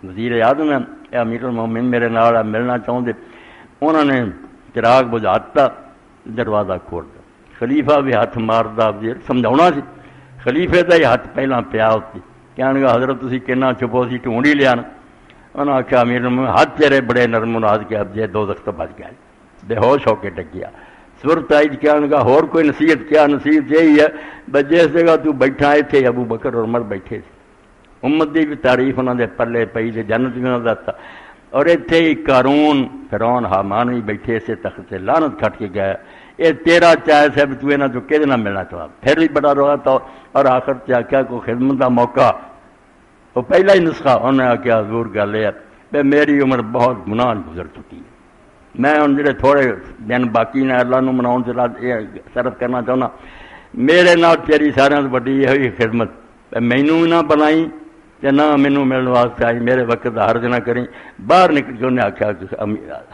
وزیر اعظم ہے امیر المومنین میرے نال ملنا چاہتے انہوں نے چراغ بجھاتا دروازہ کھول دیا خلیفہ بھی ہاتھ ماردا وزیر سمجھاؤنا سی خلیفے کا ہی ہاتھ پہلاں پیا ہوتی کہنے گا حضرت تسی کہنا چھپو سی ڈھونڈ ہی لیا انہوں نے آخیا امیر المومنین ہاتھ تیرے بڑے نرم ناز کے اب جے 2 تو بچ گیا بے ہوش ہو کے ڈگ گیا صورت آئی کہنے گا ہور کوئی نصیحت کیا نصیحت یہی ہے بس جس جگہ تو بیٹھا اتنے ابو بکر اور عمر بیٹھے سی امت دی بھی تعریف انہوں نے پلے پئی تے جنت بھی انہوں دا اور اتنے ہی قارون فرعون حامان بھی بیٹھے اسے تخت سے لعنت کھٹ کے گیا یہ تیرا چائس ہے تو انہاں جو کہدے نہ ملنا چاہتا پھر بھی بڑا رہا تھا اور آخر سے آخیا کوئی خدمت کا موقع وہ پہلا ہی نسخہ انہوں نے آخیا حضور گل ہے بے میری عمر بہت گناہ گزر چکی ہے میں ہوں جڑے تھوڑے دن باقی نے اللہ نو مناؤن سے صرف کرنا چاہنا میرے نال تیری سارے وڈی یہ خدمت مینوں نہ بنائی تے نہ مینوں ملن واسطے آئی میرے وقت حرج نہ کریں باہر نکل کے انہیں آخیا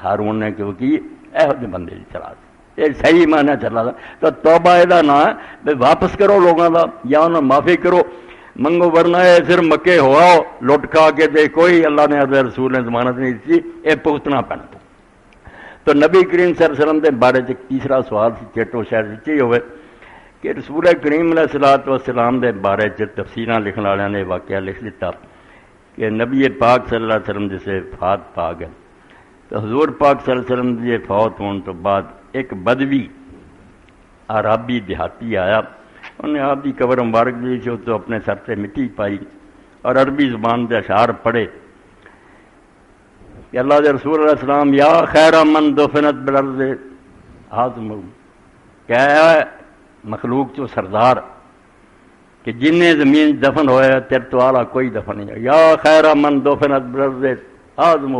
ہارون نے کہ وکی یہو جہے بندے چلا یہ صحیح معنی چلا تھا تو توبہ یہ نہ ہے واپس کرو لوگوں کا یا انہوں معافی کرو منگو ورنہ ہے صرف مکے ہوا لٹ کھا کے دے کوئی اللہ نے علیہ رسول نے ضمانت نہیں دی یہ پوچھنا پینا تو نبی کریم صلی اللہ علیہ وسلم کے بارے تیسرا سوال سی چیٹو شاید یہ ہوئے کہ رسول کریم علیہ الصلوۃ والسلام کے بارے تفسیراں لکھنے والوں نے واقعہ لکھ دیتا کہ نبی پاک صلی اللہ علیہ وسلم جسے وفات پا گئے تو حضور پاک صلی اللہ علیہ وسلم کے فوت ہونے تو بعد ایک بدوی عربی دیہاتی آیا انہیں آپ کی قبر مبارک دی سے تو اپنے سر سے مٹی پائی اور عربی زبان کے اشعار پڑھے کہ اللہ کے رسول علیہ السلام یا خیر من دفنت بالارض ہاضم کیا مخلوق چو سردار کہ جن زمین دفن ہوئے تیرے تو اعلیٰ کوئی دفن نہیں ہے یا خیر من دفنت بالارض ہاضم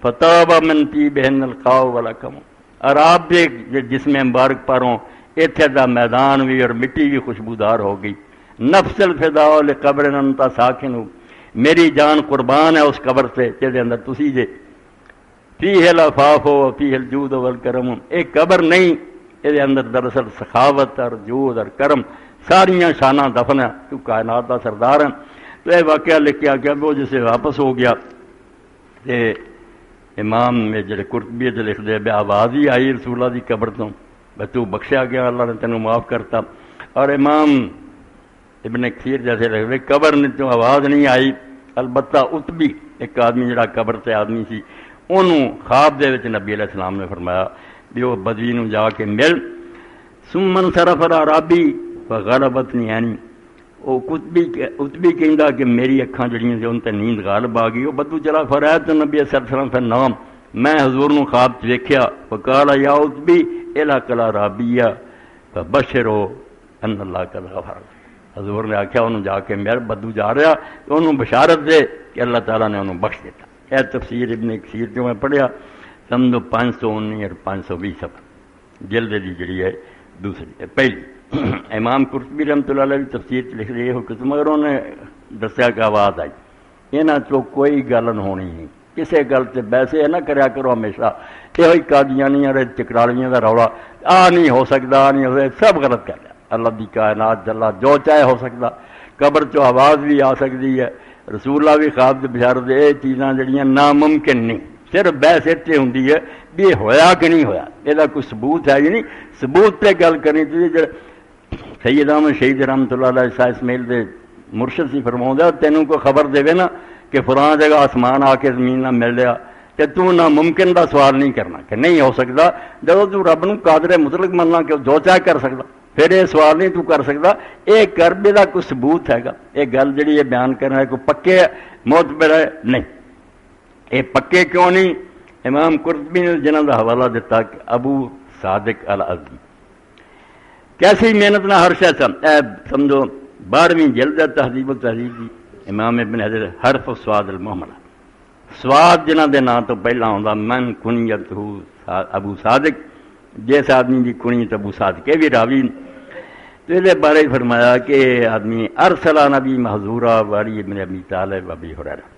فتاب من طیبہن القاء ولکم اور آپ بھی جس میں مبارک پروں اتنے دا میدان بھی اور مٹی بھی خوشبودار ہو گئی نفس الفداء لقبر انت ساکن میری جان قربان ہے اس قبر سے جس اندر تسی جے فیہ العفاف و فیہ الجود والکرم ایک قبر نہیں یہ اندر دراصل سخاوت اور جود اور کرم ساریاں شانہ دفن ہیں تو کائنات کا سردار ہیں تو یہ واقعہ لکھ کے آگیا وہ جسے واپس ہو گیا کہ امام میں جڑے قرطبی لکھ دے بے آواز ہی آئی رسول اللہ کی قبر تو بس تو بخشیا گیا اللہ نے تینوں معاف کرتا اور امام ابن کثیر جیسے لکھ دے قبر نے تو آواز نہیں آئی البتہ اتبی ایک آدمی جڑا قبر سے آدمی سی انہوں خواب دے وچ نبی علیہ السلام نے فرمایا بھی وہ بدوی نو جا کے مل سمن صرف العرابی فغلبتنی عینی وہ اتبی کہندا کہ میری اکھاں جڑیاں سے ان تے نیند غالب آ گئی وہ بدو چلا فرایت نبی صلی اللہ علیہ وسلم پھر نام میں حضور نو خواب چ ویکھیا فقال یا اتبی الک العرابیہ فبشرو ان اللہ قد غفر حضور نے آخیا انہوں جا کے میرے بدو جا رہا تو انہوں بشارت دے کہ اللہ تعالیٰ نے انہوں بخش دیتا یہ تفسیر ابن کثیر جو میں پڑھیا سمجھو 519 اور 520 صفحہ جلد دی جڑی ہے دوسری پہلی امام قرطبی رحمۃ اللہ علیہ تفسیر لکھ رہی ہے کہ مگر انہوں نے دسیا کہ آواز آئی یہاں چو کوئی گل ہونی نہیں کسے گل سے ویسے نہ کریا کرو ہمیشہ یہ قادیانیاں چکرالیاں کا رولا نہیں ہو سکتا نہیں ہو سکتا سب غلط کر لیا اللہ دی کائنات جلا جو چاہے ہو سکتا قبر چو آواز بھی آ سکتی ہے رسول اللہ بھی خواب سے بشارت یہ چیزاں جڑیاں ناممکن نہیں صرف بحث اتنے ہوں بھی یہ ہویا کہ نہیں ہویا یہ کوئی ثبوت ہے ہی نہیں ثبوت پہ گل کرنی چاہیے سید احمد شہید رحمت اللہ علیہ شاہ اسماعیل دے مرشد سی فرماؤں تینوں کوئی خبر دے نا کہ فلاں جگہ آسمان آ کے زمین نہ مل لیا تے تو ناممکن دا سوال نہیں کرنا کہ نہیں ہو سکتا جب تو رب نو قادر مطلق مننا کہ جو چاہے کر سکتا پھر یہ سوال نہیں تو کر سکتا یہ کربے کا کوئی ثبوت ہے گا یہ گل جی بیان کرنا ہے کوئی پکے معتبر ہے نہیں یہ پکے کیوں نہیں امام قرطبی نے جنہوں کا حوالہ دیتا کہ ابو صادق الازدی کیسی محنت نہ ہر شاید سمجھو 12ویں جلد ہے تہذیب و تہذیب کی امام ابن حجر حرف سواد المحملہ سواد جنہ دے نام تو پہلا ہوتا من کنیت ابو صادق جس آدمی کی کنیت ابو صادق یہ بھی راوی تو یہ بارے فرمایا کہ آدمی ارسلہ نبی محضورہ والی ابن ابی طالب ابی ہریرہ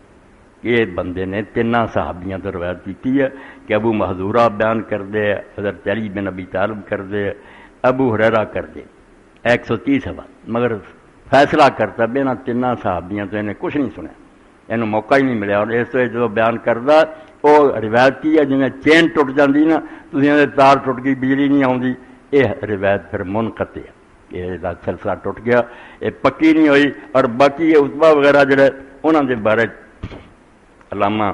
یہ بندے نے تینوں صحابیاں تو روایت کی ہے کہ ابو محضورہ بیان کر دے حضرت علی بن ابی طالب کر دے ابو ہریرہ کر دے 130 سوال مگر فیصلہ کرتا بے نہ تینوں صحابیاں تو انہیں کچھ نہیں سنیا یہ موقع ہی نہیں ملیا اور اس تو جو بیان کرتا وہ روایت کی ہے جنہیں چین ٹوٹ جاتی نا تھی تار ٹوٹ گئی بجلی نہیں آتی یہ روایت پھر منقطع ہے یہ سلسلہ ٹوٹ گیا یہ پکی نہیں ہوئی اور باقی یہ اتبا وغیرہ جڑے انہوں کے بارے علامہ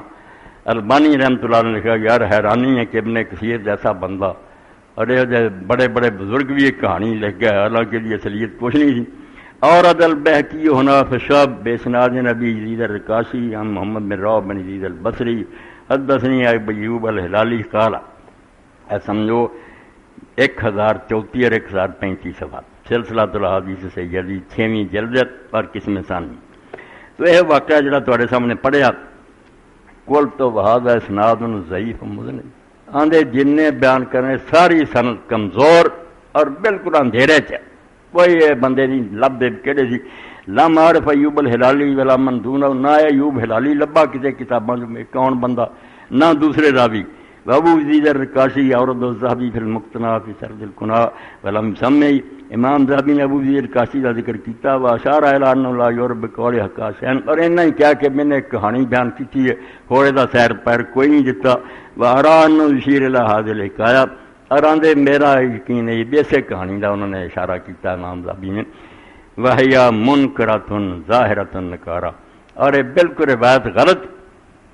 البانی رحمت اللہ نے لکھا یار حیرانی ہے کہ ابن کثیر جیسا بندہ اور یہ بڑے بڑے بزرگ بھی ایک کہانی لکھ گیا حالانکہ یہ اصلیت کچھ نہیں تھی اور عدل بحقی ہونا فشاب بسناد نبی یزید الرکاشی ہم محمد بن روح بن یزید البصری حدثنی ابو ایوب الہلالی قال اے سمجھو 1034 اور 1035 صفحات سلسلہ الاحادیث سیدی 6ویں جلد اور قسم ثانی تو یہ واقعہ جڑا تواڈے سامنے پڑھیا کل تو وہذا اسناد ضعیف مذنب آندے جن نے بیان کرنے ساری سند کمزور اور بالکل اندھیرے چ کوئی بندے نہیں لب دے کہڑے سی لم عارف ایوب الہلالی ولا من دونہ نہ ایوب ہلالی لبا کسی کتاباں میں کون بندہ نہ دوسرے راوی ابو یزید الرکاشی عورد الذہبی فی المقتنع فی سرد القناع ولم سمی امام ذہبی نے ابو یزید الرکاشی کا ذکر کیتا و اشار الی انہ لا یرب قول حکاشین اور انہا ہی کیا کہ میں نے ایک کہانی بیان کی ہے ہوڑے دا سیر پیر کوئی نہیں دیتا و ارا انہ یشیر الی ھذا الحکایہ اور آندے میرا یقین ہے بیسے کہانی دا انہوں نے اشارہ کیتا امام ذہبی نے وحیا منکرۃ ظاہرۃ نکارہ اور یہ بالکل روایت غلط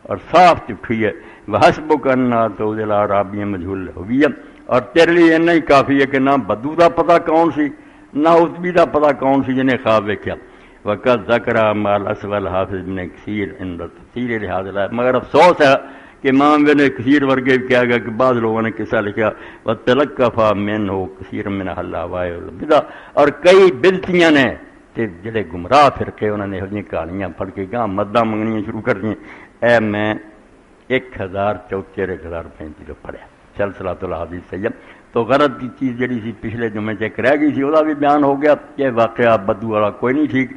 اور صاف چکھی ہے وحسبک انہا توزل عرابی مجہول ہویہ اور تیرے لیے اتنا ہی کافی ہے کہ نہ بدو دا پتہ کون سی نہ عتبی دا پتہ کون سی جنہیں خواب ویکھیا وقت ذکر مال اسول حافظ بن کثیر ان تفسیر لحاظ مگر افسوس ہے کہ امام ابن کثیر ورگے بھی کہا گیا کہ بعض لوگوں نے قصہ لکھا وَتَلَقَّفَ مِنْهُ كَثِيرٌ مِنْ الْأَهْوَاءِ وَالْبِدْعِ اور کئی بدعتیاں نے تے جڑے گمراہ فرقے انہوں نے یہ کہانیاں پڑھ کے گاں مداں منگنیاں شروع کر دیں اے میں 1034 1035 جو پڑھیا سلسلہ الاحادیث سید تو غرض کی چیز جڑی سی پچھلے جمعے چیک رہ گئی سی وہ بھی بیان ہو گیا کہ واقعہ بدو والا کوئی نہیں ٹھیک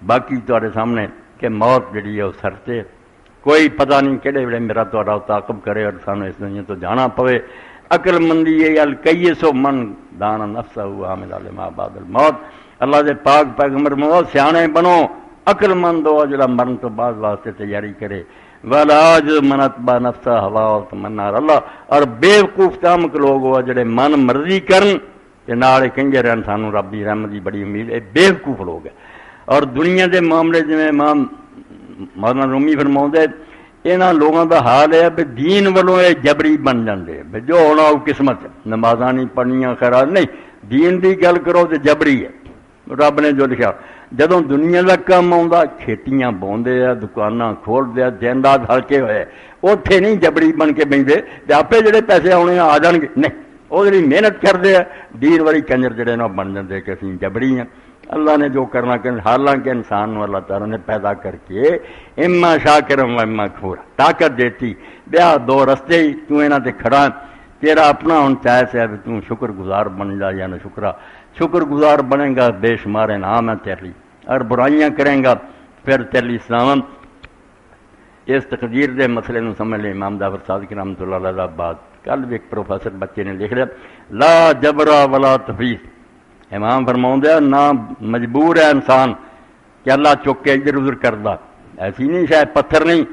باقی تہاڈے سامنے کہ موت جڑی ہے وہ سر تے کوئی پتہ نہیں کہڑے ویلے میرا تہاڈا تعاقب کرے اور سانو اس دنیا تو جانا پوے عقل مندی ہے الکیس من دان نفسہ عامل لما بعد الموت اللہ دے پاک پیغمبر موت سیانے بنو عقل مند ہو جڑا مرن تو بعد واسطے تیاری کرے ولاج منت با نفسہ ہوا و تمنا اللہ اور بیوقوف تامک لوگ ہو جڑے من مرضی کرن تے نال کہندے رہن سانو رب دی رحمت دی بڑی امید ہے بیوقوف لوگ ہے اور دنیا دے معاملے جویں امام مولانا رومی فرماؤندے انہاں لوگوں دا حال ہے کہ دین والوں یہ جبری بن جاندے بھی جو ہونا وہ قسمت نمازاں نہیں پڑھنیاں خیرات نہیں دین دی گل کرو تے جبری ہے رب نے جو لکھا جدوں دنیا کا کام آਉਂدا کھیتیاں بوندے آ دکاناں کھولدے آ دن رات ہلکے ہوئے اوتھے نہیں جبری بن کے بہندے تے آپے جڑے پیسے آنے آ جان گے نہیں وہ جڑی محنت کرتے ہیں دین والی کنجر جڑے نا بن جاندے کہ اسی جبری ہیں اللہ نے جو کرنا کہ حالانکہ انسان اللہ تعالیٰ نے پیدا کر کے اما شاکرم و اما کفورا طاقت دیتی بیا دو رستے ہی تو انہاں تے کھڑا تیرا اپنا ہن چاہے ہے تو شکر گزار بن جا یا نہ شکر گزار بنے گا بے شمار انعام ہے تیرے لیے اور برائیاں کریں گا پھر تیرے لیے اسلام اس تقدیر دے مسئلے نو سمجھ لے امام جعفر صادق رحمۃ اللہ علیہ بات کل بھی ایک پروفیسر بچے نے لکھ لیا لا جبرا ولا تفیض امام فرماؤں دیا نہ مجبور ہے انسان کہ اللہ چک کے ادھر ادھر کردہ ایسی نہیں شاید پتھر نہیں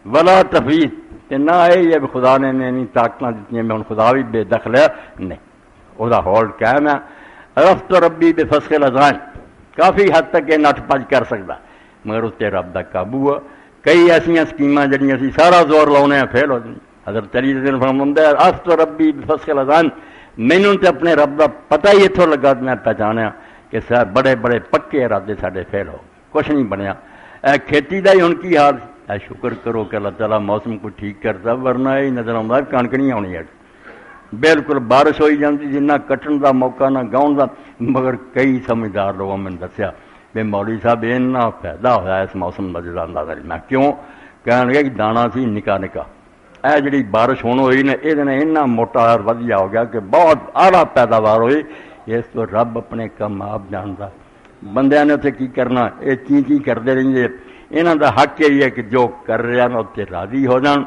ولا تفیض نہ ہے یہ خدا نے نہیں طاقتیں دیتی ہیں میں خدا بھی بے دخل ہے نہیں وہ ہولڈ قائم ہے رفت ربی بفسخ الازان کافی حد تک یہ نٹ پج کر سکتا مگر اتنے رب کا قابو ہے کئی ایسا سکیماں جہاں اسی سارا زور لاؤنے ہیں فیل ہو جائیں حضرت علی رضی اللہ عنہ فرماتے ہیں رفت ربی بفسخ الازان مینوں تے اپنے رب کا پتہ ہی اتوں لگا میں پہچانیا کہ سر بڑے بڑے پکے ارادے سارے فیل ہو کچھ نہیں بنیا کھیتی کا ہی ہوں کی حال شکر کرو کہ اللہ تعالیٰ موسم کو ٹھیک کرتا ورنہ یہ نظر آتا کنک نہیں آنی ہے بالکل بارش ہوئی جاتی جنہ کٹن کا موقع نہ گاؤن کا مگر کئی سمجھدار لوگوں نے دسیا بھی مولوی صاحب اتنا فائدہ ہوا اس موسم کا جڑا اندازہ نہیں میں کیوں کہنے کہ دانا سی نکا نکا اے جڑی بارش ہونے ہوئی نے یہ اتنا موٹا ودیا ہو گیا کہ بہت اعلیٰ پیداوار ہوئی اس تو رب اپنے کم آپ جانتا بندیاں نے اتنے کی کرنا یہ چی کرتے رہتے یہاں کا حق یہی ہے کہ جو کر رہے ہیں اتنے راضی ہو جان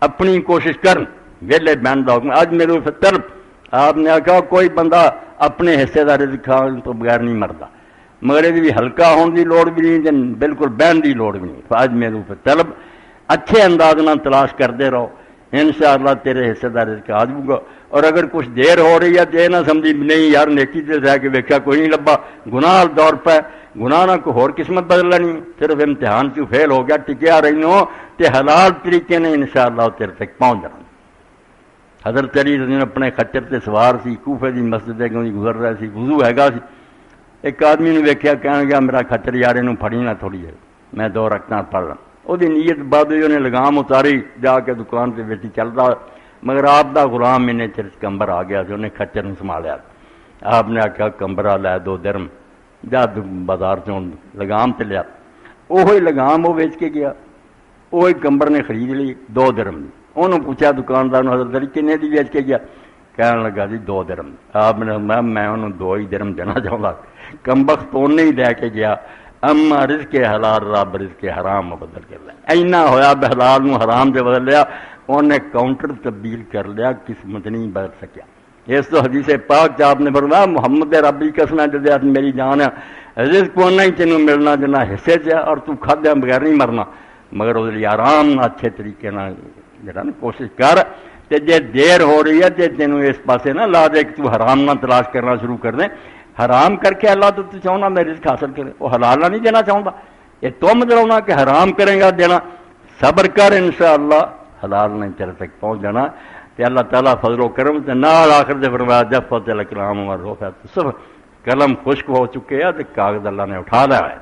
اپنی کوشش کرن ویلے بہن کا حکم اج میرے طرف آپ نے آخیا کوئی بندہ اپنے حصے کا رزق کھان تو بغیر نہیں مرتا مگر یہ بھی ہلکا ہونے کی لوڑ بھی نہیں بالکل بہن کی لوڑ بھی نہیں اج میرے طلب اچھے انداز نہ تلاش کرتے رہو انشاءاللہ تیرے حصے کا رزق آ جائے گا اور اگر کچھ دیر ہو رہی ہے تو یہ نہ سمجھی نہیں یار نیکی سے رہ کے ویکیا کوئی نہیں لبا گناہ دور پہ گناہ نہ کوئی ہور قسمت بدل لینی صرف امتحان چ فیل ہو گیا ٹکیا رہی ہو تو حلال طریقے نے انشاءاللہ تیرے تک پہنچ جانا حضرت علی رضی اللہ اپنے خچر سے سوار سی کوفے کی مسجد گزر رہا سی وضو ہے گا سی ایک آدمی نے ویکیا کہنے گیا میرا خچر یار یہ پھڑی نہ تھوڑی ہے میں 2 رکعتاں پڑھ رہا وہ نیت بعد انہیں لگام اتاری جا کے دکان سے بیٹھی چلتا مگر آپ دا غلام انہیں چرچ کمبر آ گیا انہیں خچر نے سنبھالیا آپ نے آخیا کمبرا لے 2 درم جا بازار چوں لگام تے لیا وہی لگام وہ بیچ کے گیا وہی کمبر نے خرید لی 2 درم انہوں پوچھا دکاندار حضرت علی کنے دی بیچ کے گیا کہنے لگا جی 2 درم آپ نے میں انہوں 2 ہی درم دینا چاہتا کمبخت تو نہیں لے کے گیا اما رزق حلال رب رزق حرام بدل کر لیا اینا ہویا بے حلال نو حرام سے بدل لیا انہیں کاؤنٹر تبدیل کر لیا قسمت نہیں بدل سکیا اس تو حدیث پاک آپ نے فرمایا محمد ربی قسم جدے میری جان ہے رزق کو نہیں تینوں ملنا جنا حصے سے اور تو کھادیا بغیر نہیں مرنا مگر وہ آرام نہ اچھے طریقے جڑا نا کوشش کر تے جے دیر ہو رہی ہے تے تینوں اس پاسے نہ لا دے کہ تو حرام نہ تلاش کرنا شروع کر دیں حرام کر کے اللہ تو چاہنا میں رزق حاصل کرے وہ حلال نہیں دینا چاہتا یہ تم دلاؤنا کہ حرام کریں گا دینا صبر کر انشاءاللہ حلال نہیں تیرے تک پہنچ جانا کہ اللہ تعالیٰ فضل و کرم تے نال آخر دے فرمایا جب فتح الکلام عمر روح سب قلم خشک ہو چکے ہیں تے کاغذ اللہ نے اٹھا لیا ہے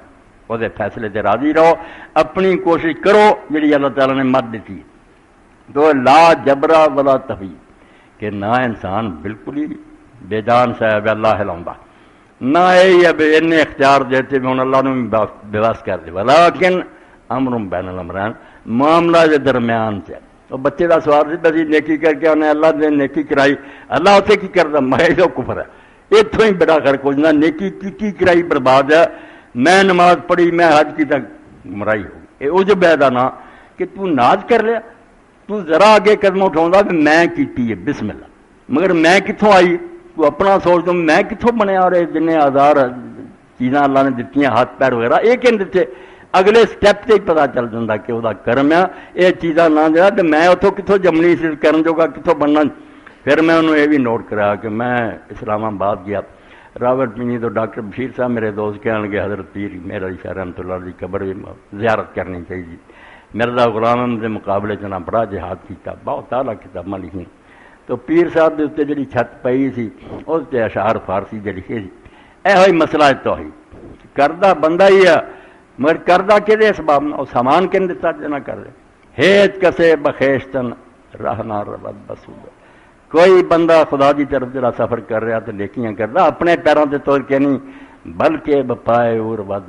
وہ فیصلے تے راضی رہو اپنی کوشش کرو جی اللہ تعالیٰ نے مت دیتی تو لا جبرا ولا تفی کہ نہ انسان بالکل ہی بے جان صاحب اللہ ہلاؤں نہ یہ اب ان اختیار دیتے بھی ہوں اللہ نے بے بس کر دے ولیکن امر بین الامرین معاملہ کے درمیان سے تو بچے کا سوال سی بس نیکی کر کے انہیں اللہ نے نیکی کرائی اللہ اسے کی کرتا میں جو کفر ہے اتوں ہی بڑا کر کچھ نہ نیکی کی کرائی برباد ہے میں نماز پڑھی میں حج کی تک مرائی ہوگی یہ عجب ہے نا کہ تو ناز کر لیا تو ذرا آگے قدم اٹھاؤں بھی میں کیتی ہے بسم اللہ مگر میں کتوں آئی تو اپنا سوچ دوں میں کتوں بنیا اور جن آزار چیزاں اللہ نے دیتی ہیں ہاتھ پیر وغیرہ یہ کہ دیتے اگلے سٹیپ سے ہی پتا چل جاتا کہ وہ کرم ہے یہ چیزاں نہ دیا تو میں اتوں کتوں جمنی سی کرن جوگا کتوں بننا پھر میں انہوں یہ بھی نوٹ کرایا کہ میں اسلام آباد گیا راوٹ پینی تو ڈاکٹر بشیر صاحب میرے دوست کہنے لگے حضرت پیر میرا شاہ رحمۃ اللہ کی قبر بھی زیارت کرنی چاہیے مرزا غلام کے مقابلے چ بڑا جہاد کیا بہت اعلیٰ کتاباں لکھی تو پیر صاحب کے اتنے جی چھت پئی سی اس سے اشعار فارسی جی لکھے سی یہ مسئلہ تو ہی کردہ بندہ ہی ہے مگر کردہ کہ اسباب نہ وہ سامان کن دیتا نہ کر دے ہیت کسے بخیشتن رہنا ربت بسود کوئی بندہ خدا کی طرف جرا سفر کر رہا تو نیکیاں کرتا اپنے پیروں سے توڑ کے نہیں بلکہ بپائے اور ود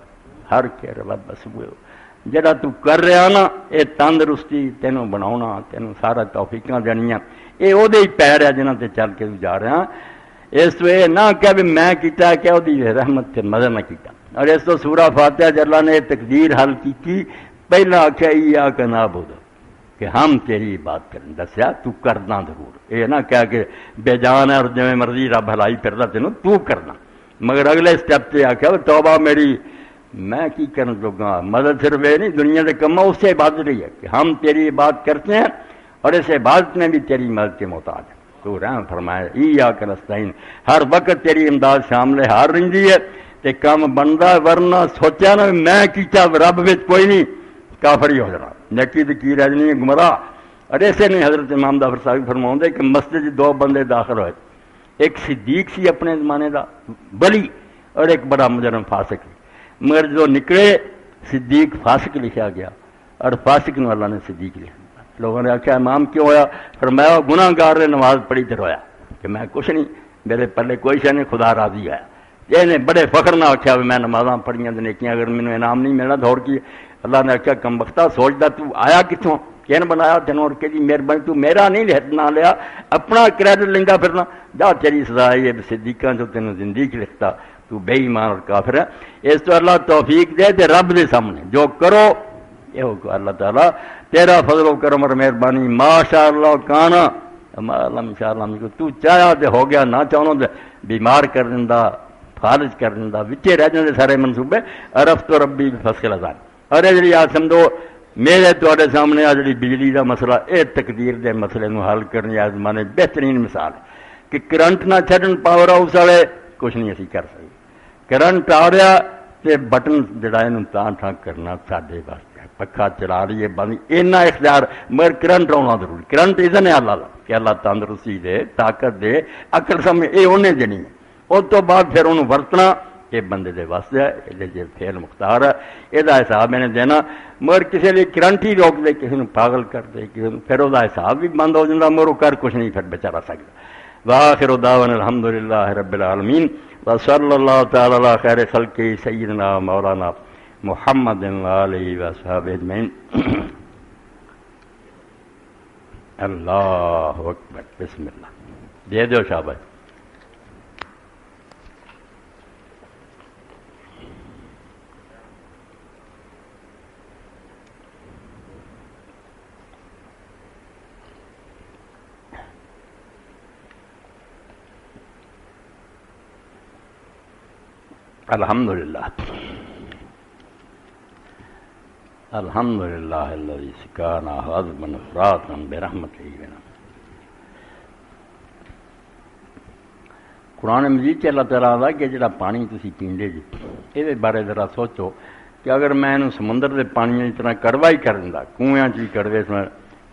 ہر کے ربت بسوے جڑا تو کر رہا نا یہ تندرستی تینوں بناؤنا تینوں سارا توفیقاں دینیاں یہ وہ پیر ہے جنہوں سے چل کے جا رہا اس وے نہ کہ بھی میں کیتا کہ وہ رحمت سے مزہ نہ کیتا اور اس تو سورہ فاتحہ اللہ نے تقدیر حل کی پہلا آخیا یا کہ نہ بولو کہ ہم تیری بات کریں دسیا تو کرنا ضرور یہ نہ کہہ کہ بے جان ہے اور جی مرضی رب ہلائی پھرتا تینوں تو کرنا مگر اگلے اسٹیپ سے آخیا توبہ میری میں کی کرن لوگا مدد صرف یہ نہیں دنیا کے کما اس سے عبادت رہی ہے کہ ہم تیری بات کرتے ہیں اور اس عبادت میں بھی تیری مدد کے محتاج ہیں تو رحم فرمائے ایاک نستعین ہر وقت تیری امداد شامل ہار رہی ہے تے کام بندا ورنہ سوچیا نا میں کیتا رب وچ کوئی نہیں کافر ہی ہو جانا نیکی تے کی رہ جانی ہے گمراہ اور ایسے نہیں حضرت امام ظفر صاحب فرماؤندے کہ مسجد دو بندے داخل ہوئے ایک صدیق سی اپنے زمانے دا ولی اور ایک بڑا مجرم فاسق مگر جو نکلے صدیق فاسق لکھا گیا اور فاسق نو اللہ نے صدیق لکھا لوگوں نے آخیا امام کیوں ہویا فرمایا گناہ گار نے نماز پڑھی تے رویا کہ میں کچھ نہیں میرے پلے کوئی شے نہیں خدا راضی ہے یہ نے بڑے فخر نہ آخیا میں نمازاں پڑھیاں تے نیکیاں اگر مینوں انعام نہیں ملنا دوڑ کی اللہ نے آخیا کم بختہ سوچدا تو آیا کتوں کین بنایا تینوں اور کہ مہربانی تو میرا نہیں نہ لیا اپنا کریڈٹ لیندا پھرنا جا تیری سزا ہے صدیقاں جو تینوں زندگی لکھتا تو بے ایمان اور کافر ہے اس تو اللہ توفیق دے تے رب دے سامنے جو کرو یہ اللہ تعالیٰ تیرا فضل و کرم اور مہربانی ماشاء اللہ کانا انشاءاللہ تو چاہیا تے ہو گیا نہ چاہوں تے بیمار کر دیندا فالج کر دیندا وچے رہ جاندے سارے منصوبے عرف تو ربی فصل ازان اور یہ جی سمجھو میرے تواڈے سامنے آ جڑی بجلی دا مسئلہ اے تقدیر دے مسئلے نو حل کرنے آ زمانے بہترین مثال ہے کہ کرنٹ نہ چھڈن پاور ہاؤس والے کچھ نہیں اسی کر سکتے کرنٹ آ رہا تے بٹن جڑا اینوں تاں ٹھاں کرنا ساڈے واسطے پکھا چلا رہی ہے بند اینا اختیار مگر کرنٹ آنا ضروری کرنٹ اذن ہے اللہ کہ اللہ تندرستی دے طاقت دے عقل سمجھ یہ انہیں دینی ہے اس تو بعد پھر انہوں ورتنا یہ بندے دے واسطے ہے یہ فعل مختار ہے یہ حساب میں نے دینا مگر کسی لیے کرنٹ ہی روک دے کسی نے پاگل کر دے کسی نے پھر وہ حساب بھی بند ہو جاتا مگر وہ کر کچھ نہیں پھر بچارا سکتا وآخر دعوانا الحمدللہ رب العالمین وصلی اللہ تعالی علی خیر خلق سیدنا مولانا محمد علیہ وصحبہ اجمعین اللہ اکبر بسم اللہ دے دو شاباش الحمدللہ الحمدللہ الذی سقانا حضبا فراتا برحمتہ بنا قرآن مجید اللہ تعالیٰ دا کہ جڑا پانی تسی پیندے جی یہ بارے ذرا سوچو کہ اگر میں انہوں سمندر دے پانی کی طرح کڑوا ہی کر دیندا کنویں چی کڑوے سن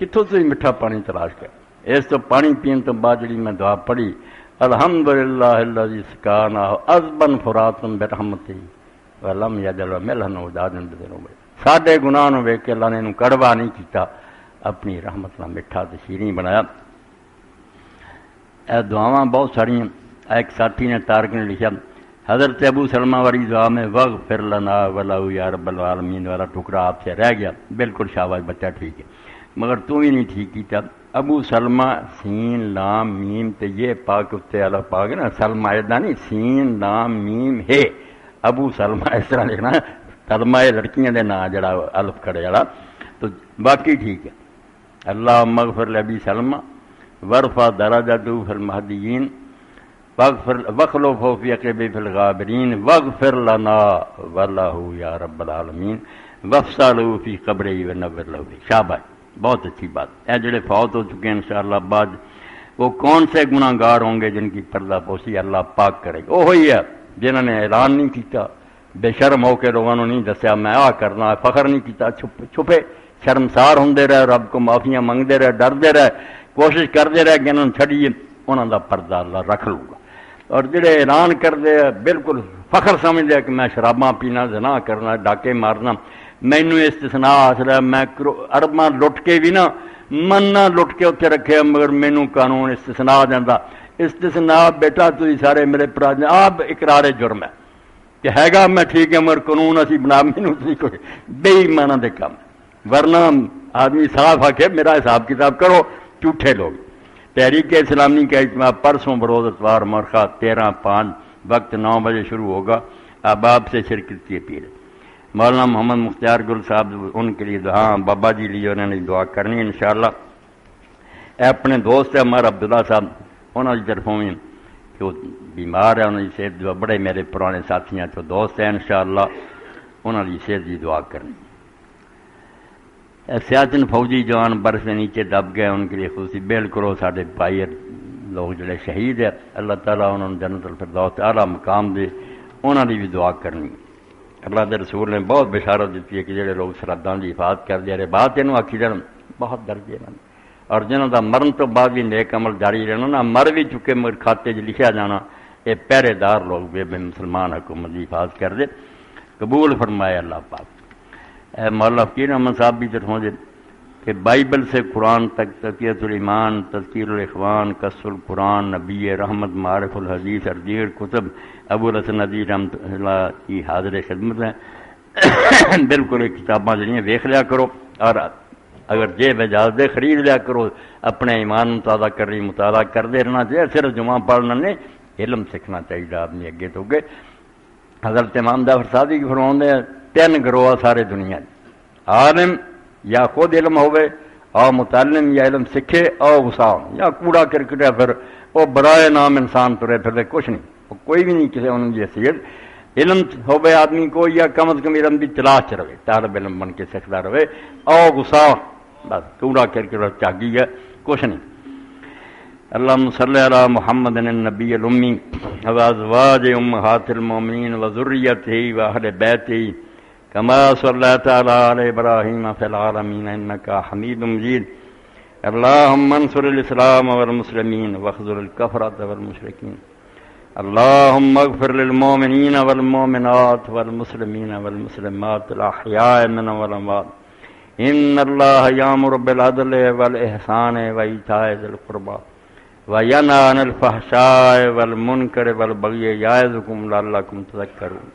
کتوں سے میٹھا پانی تلاش کر اس تو پانی پین تو بعد جڑی میں دعا پڑھی الحمدللہ الذی سقانا حضبا فراتا برحمتہ ولم یجعل ملحا وجاجا بذنوبہ ساڈے گناہ نو ویکھ کے اللہ نے انہوں کڑوا نہیں کیتا اپنی رحمت نال میٹھا تے شیریں بنایا اے دعاواں بہت ساری ہیں ایک ساتھی نے تارک نے لکھا حضرت ابو سلمہ والی دعا میں وغفر لنا ولہو یا رب العالمین والا ٹکڑا آپ سے رہ گیا بالکل شاباش بچہ ٹھیک ہے مگر تو بھی نہیں ٹھیک کیتا ابو سلمہ سین لام میم تے یہ پاک اتنے الف پاک ہے نا سلمہ ادا نہیں سین لام میم ہے ابو سلمہ اس طرح لکھنا سلمہ لڑکیاں دے نا جڑا الف کھڑے والا تو باقی ٹھیک ہے اللہ مغفر لبی سلمہ ورفع درجتہ فی المہدیین وخلفہ فی عقبہ فی الغابرین واغفر لنا ولہ یا رب العالمین وافسح لہ فی قبرہ ونور لہ شاباش بہت اچھی بات اے جڑے فوت ہو چکے ہیں انشاءاللہ بعد وہ کون سے گناہ گار ہوں گے جن کی پردہ پوشی اللہ پاک کرے گا وہی ہے جنہوں نے اعلان نہیں کیتا بے شرم ہو کے لوگوں نے نہیں دسیا میں آ کرنا فخر نہیں کیتا چھپے شرمسار ہوندے رہے رب کو معافیاں منگتے رہے ڈردے رہے کوشش کرتے رہے کہ انہوں چھڑیے انہوں دا پردہ اللہ رکھ لوں گا اور جڑے اعلان کرتے بالکل فخر سمجھتے کہ میں شراباں پینا زنا کرنا ڈاکے مارنا مینوں استثناء حاصل ہے میں ارباں لٹ کے بھی نہ من نہ لٹ کے اتنے رکھے مگر مینوں قانون استثناء دینا استثناء بیٹا تھی سارے میرے برا آپ اقرار جرم ہے کہ ہے گا میں ٹھیک ہے مگر قانون اسی بنا مینوں کوئی بے ایمانہ دے کام ورنہ آدمی صاف آ کے میرا حساب کتاب کرو جھوٹے لوگ تحریک اسلامی کا اجتماع پرسوں بروز اتوار مرخہ 13/5 وقت 9 بجے شروع ہوگا احباب سے شرکت کی اپیل مولانا محمد مختار گل صاحب ان کے لیے دعا بابا جی لیے انہوں نے دعا کرنی انشاءاللہ اپنے دوست عمر عبداللہ صاحب انہوں کی طرفوں میں کہ وہ بیمار ہے انہوں کی صحت جو بڑے میرے پرانے ساتھیاں تو دوست ہیں انشاءاللہ انہوں کی صحت کی دعا کرنی سیاچن فوجی جوان برف سے نیچے دب گئے ان کے لیے خصوصی بالکل سارے بھائی لوگ جڑے شہید ہے اللہ تعالیٰ انہوں نے جنت الفردوس اعلیٰ مقام دے، انہوں نے بھی دعا کرنی۔ اللہ دے رسول نے بہت بشارت دیتی ہے کہ جڑے لوگ سرحداں دی حفاظت کر دے رہے بات یہ آکھی جان بہت درجے ہیں، اور جنہوں دا مرن تو بعد بھی نیک عمل جاری رہنا نا، مر بھی چکے مگر کھاتے چ لکھیا جانا، یہ پہرے دار لوگ بے مسلمان حکومت کی حفاظت کر دے، قبول فرمائے اللہ پاک۔ اے مولا فقیر احمد صاحب بھی طرفوں سے کہ بائبل سے قرآن تک تقیۃ الایمان، تذکیر الاخوان، کس القرآن، نبی رحمت، معارف الحدیث اور دیگر کتب ابو الحسن ندوی رحمۃ اللہ کی حاضر خدمت ہیں۔ بالکل یہ کتاباں جڑیاں ویکھ لیا کرو، اور اگر جیب اجازت خرید لیا کرو، اپنے ایمان مطالعہ کرنی مطالعہ کرتے رہنا چاہیے، صرف جمعہ پڑھنا نہیں، علم سیکھنا چاہیے آدمی اگے تو اگے۔ حضرت امام جعفر صادق کی فرماتے ہیں تین گروہ سارے دنیا عالم یا خود علم ہوئے، او متعلم یا علم سکھے، او غسام یا کوڑا کرکٹا پھر وہ برائے نام انسان ترے پھر کچھ نہیں، وہ کوئی بھی نہیں کسی انہوں کی حیثیت۔ علم ہوئے آدمی کو یا کم از کم علم کی تلاش رہے، طالب علم بن کے سیکھتا رہے، او غسام بس کوڑا کرکٹا چاگی ہے کچھ نہیں۔ اللہم صلی علی محمد النبی الامی وازواج امہات المومنین وذریتہ واہل بیتہ کما صلیت علی ابراہیم فی العالمین انکا حمید مجید۔ اللہم انصر الاسلام والمسلمین واخذل الکفرۃ والمشرکین۔ اللہم اغفر للمؤمنین والمؤمنات والمسلمین والمسلمات الاحیاء منهم والاموات۔ ان اللہ یامر بالعدل والاحسان وایتاء ذی القربی وینہی عن الفحشاء والمنکر والبغی یعظکم لعلکم تذکرون۔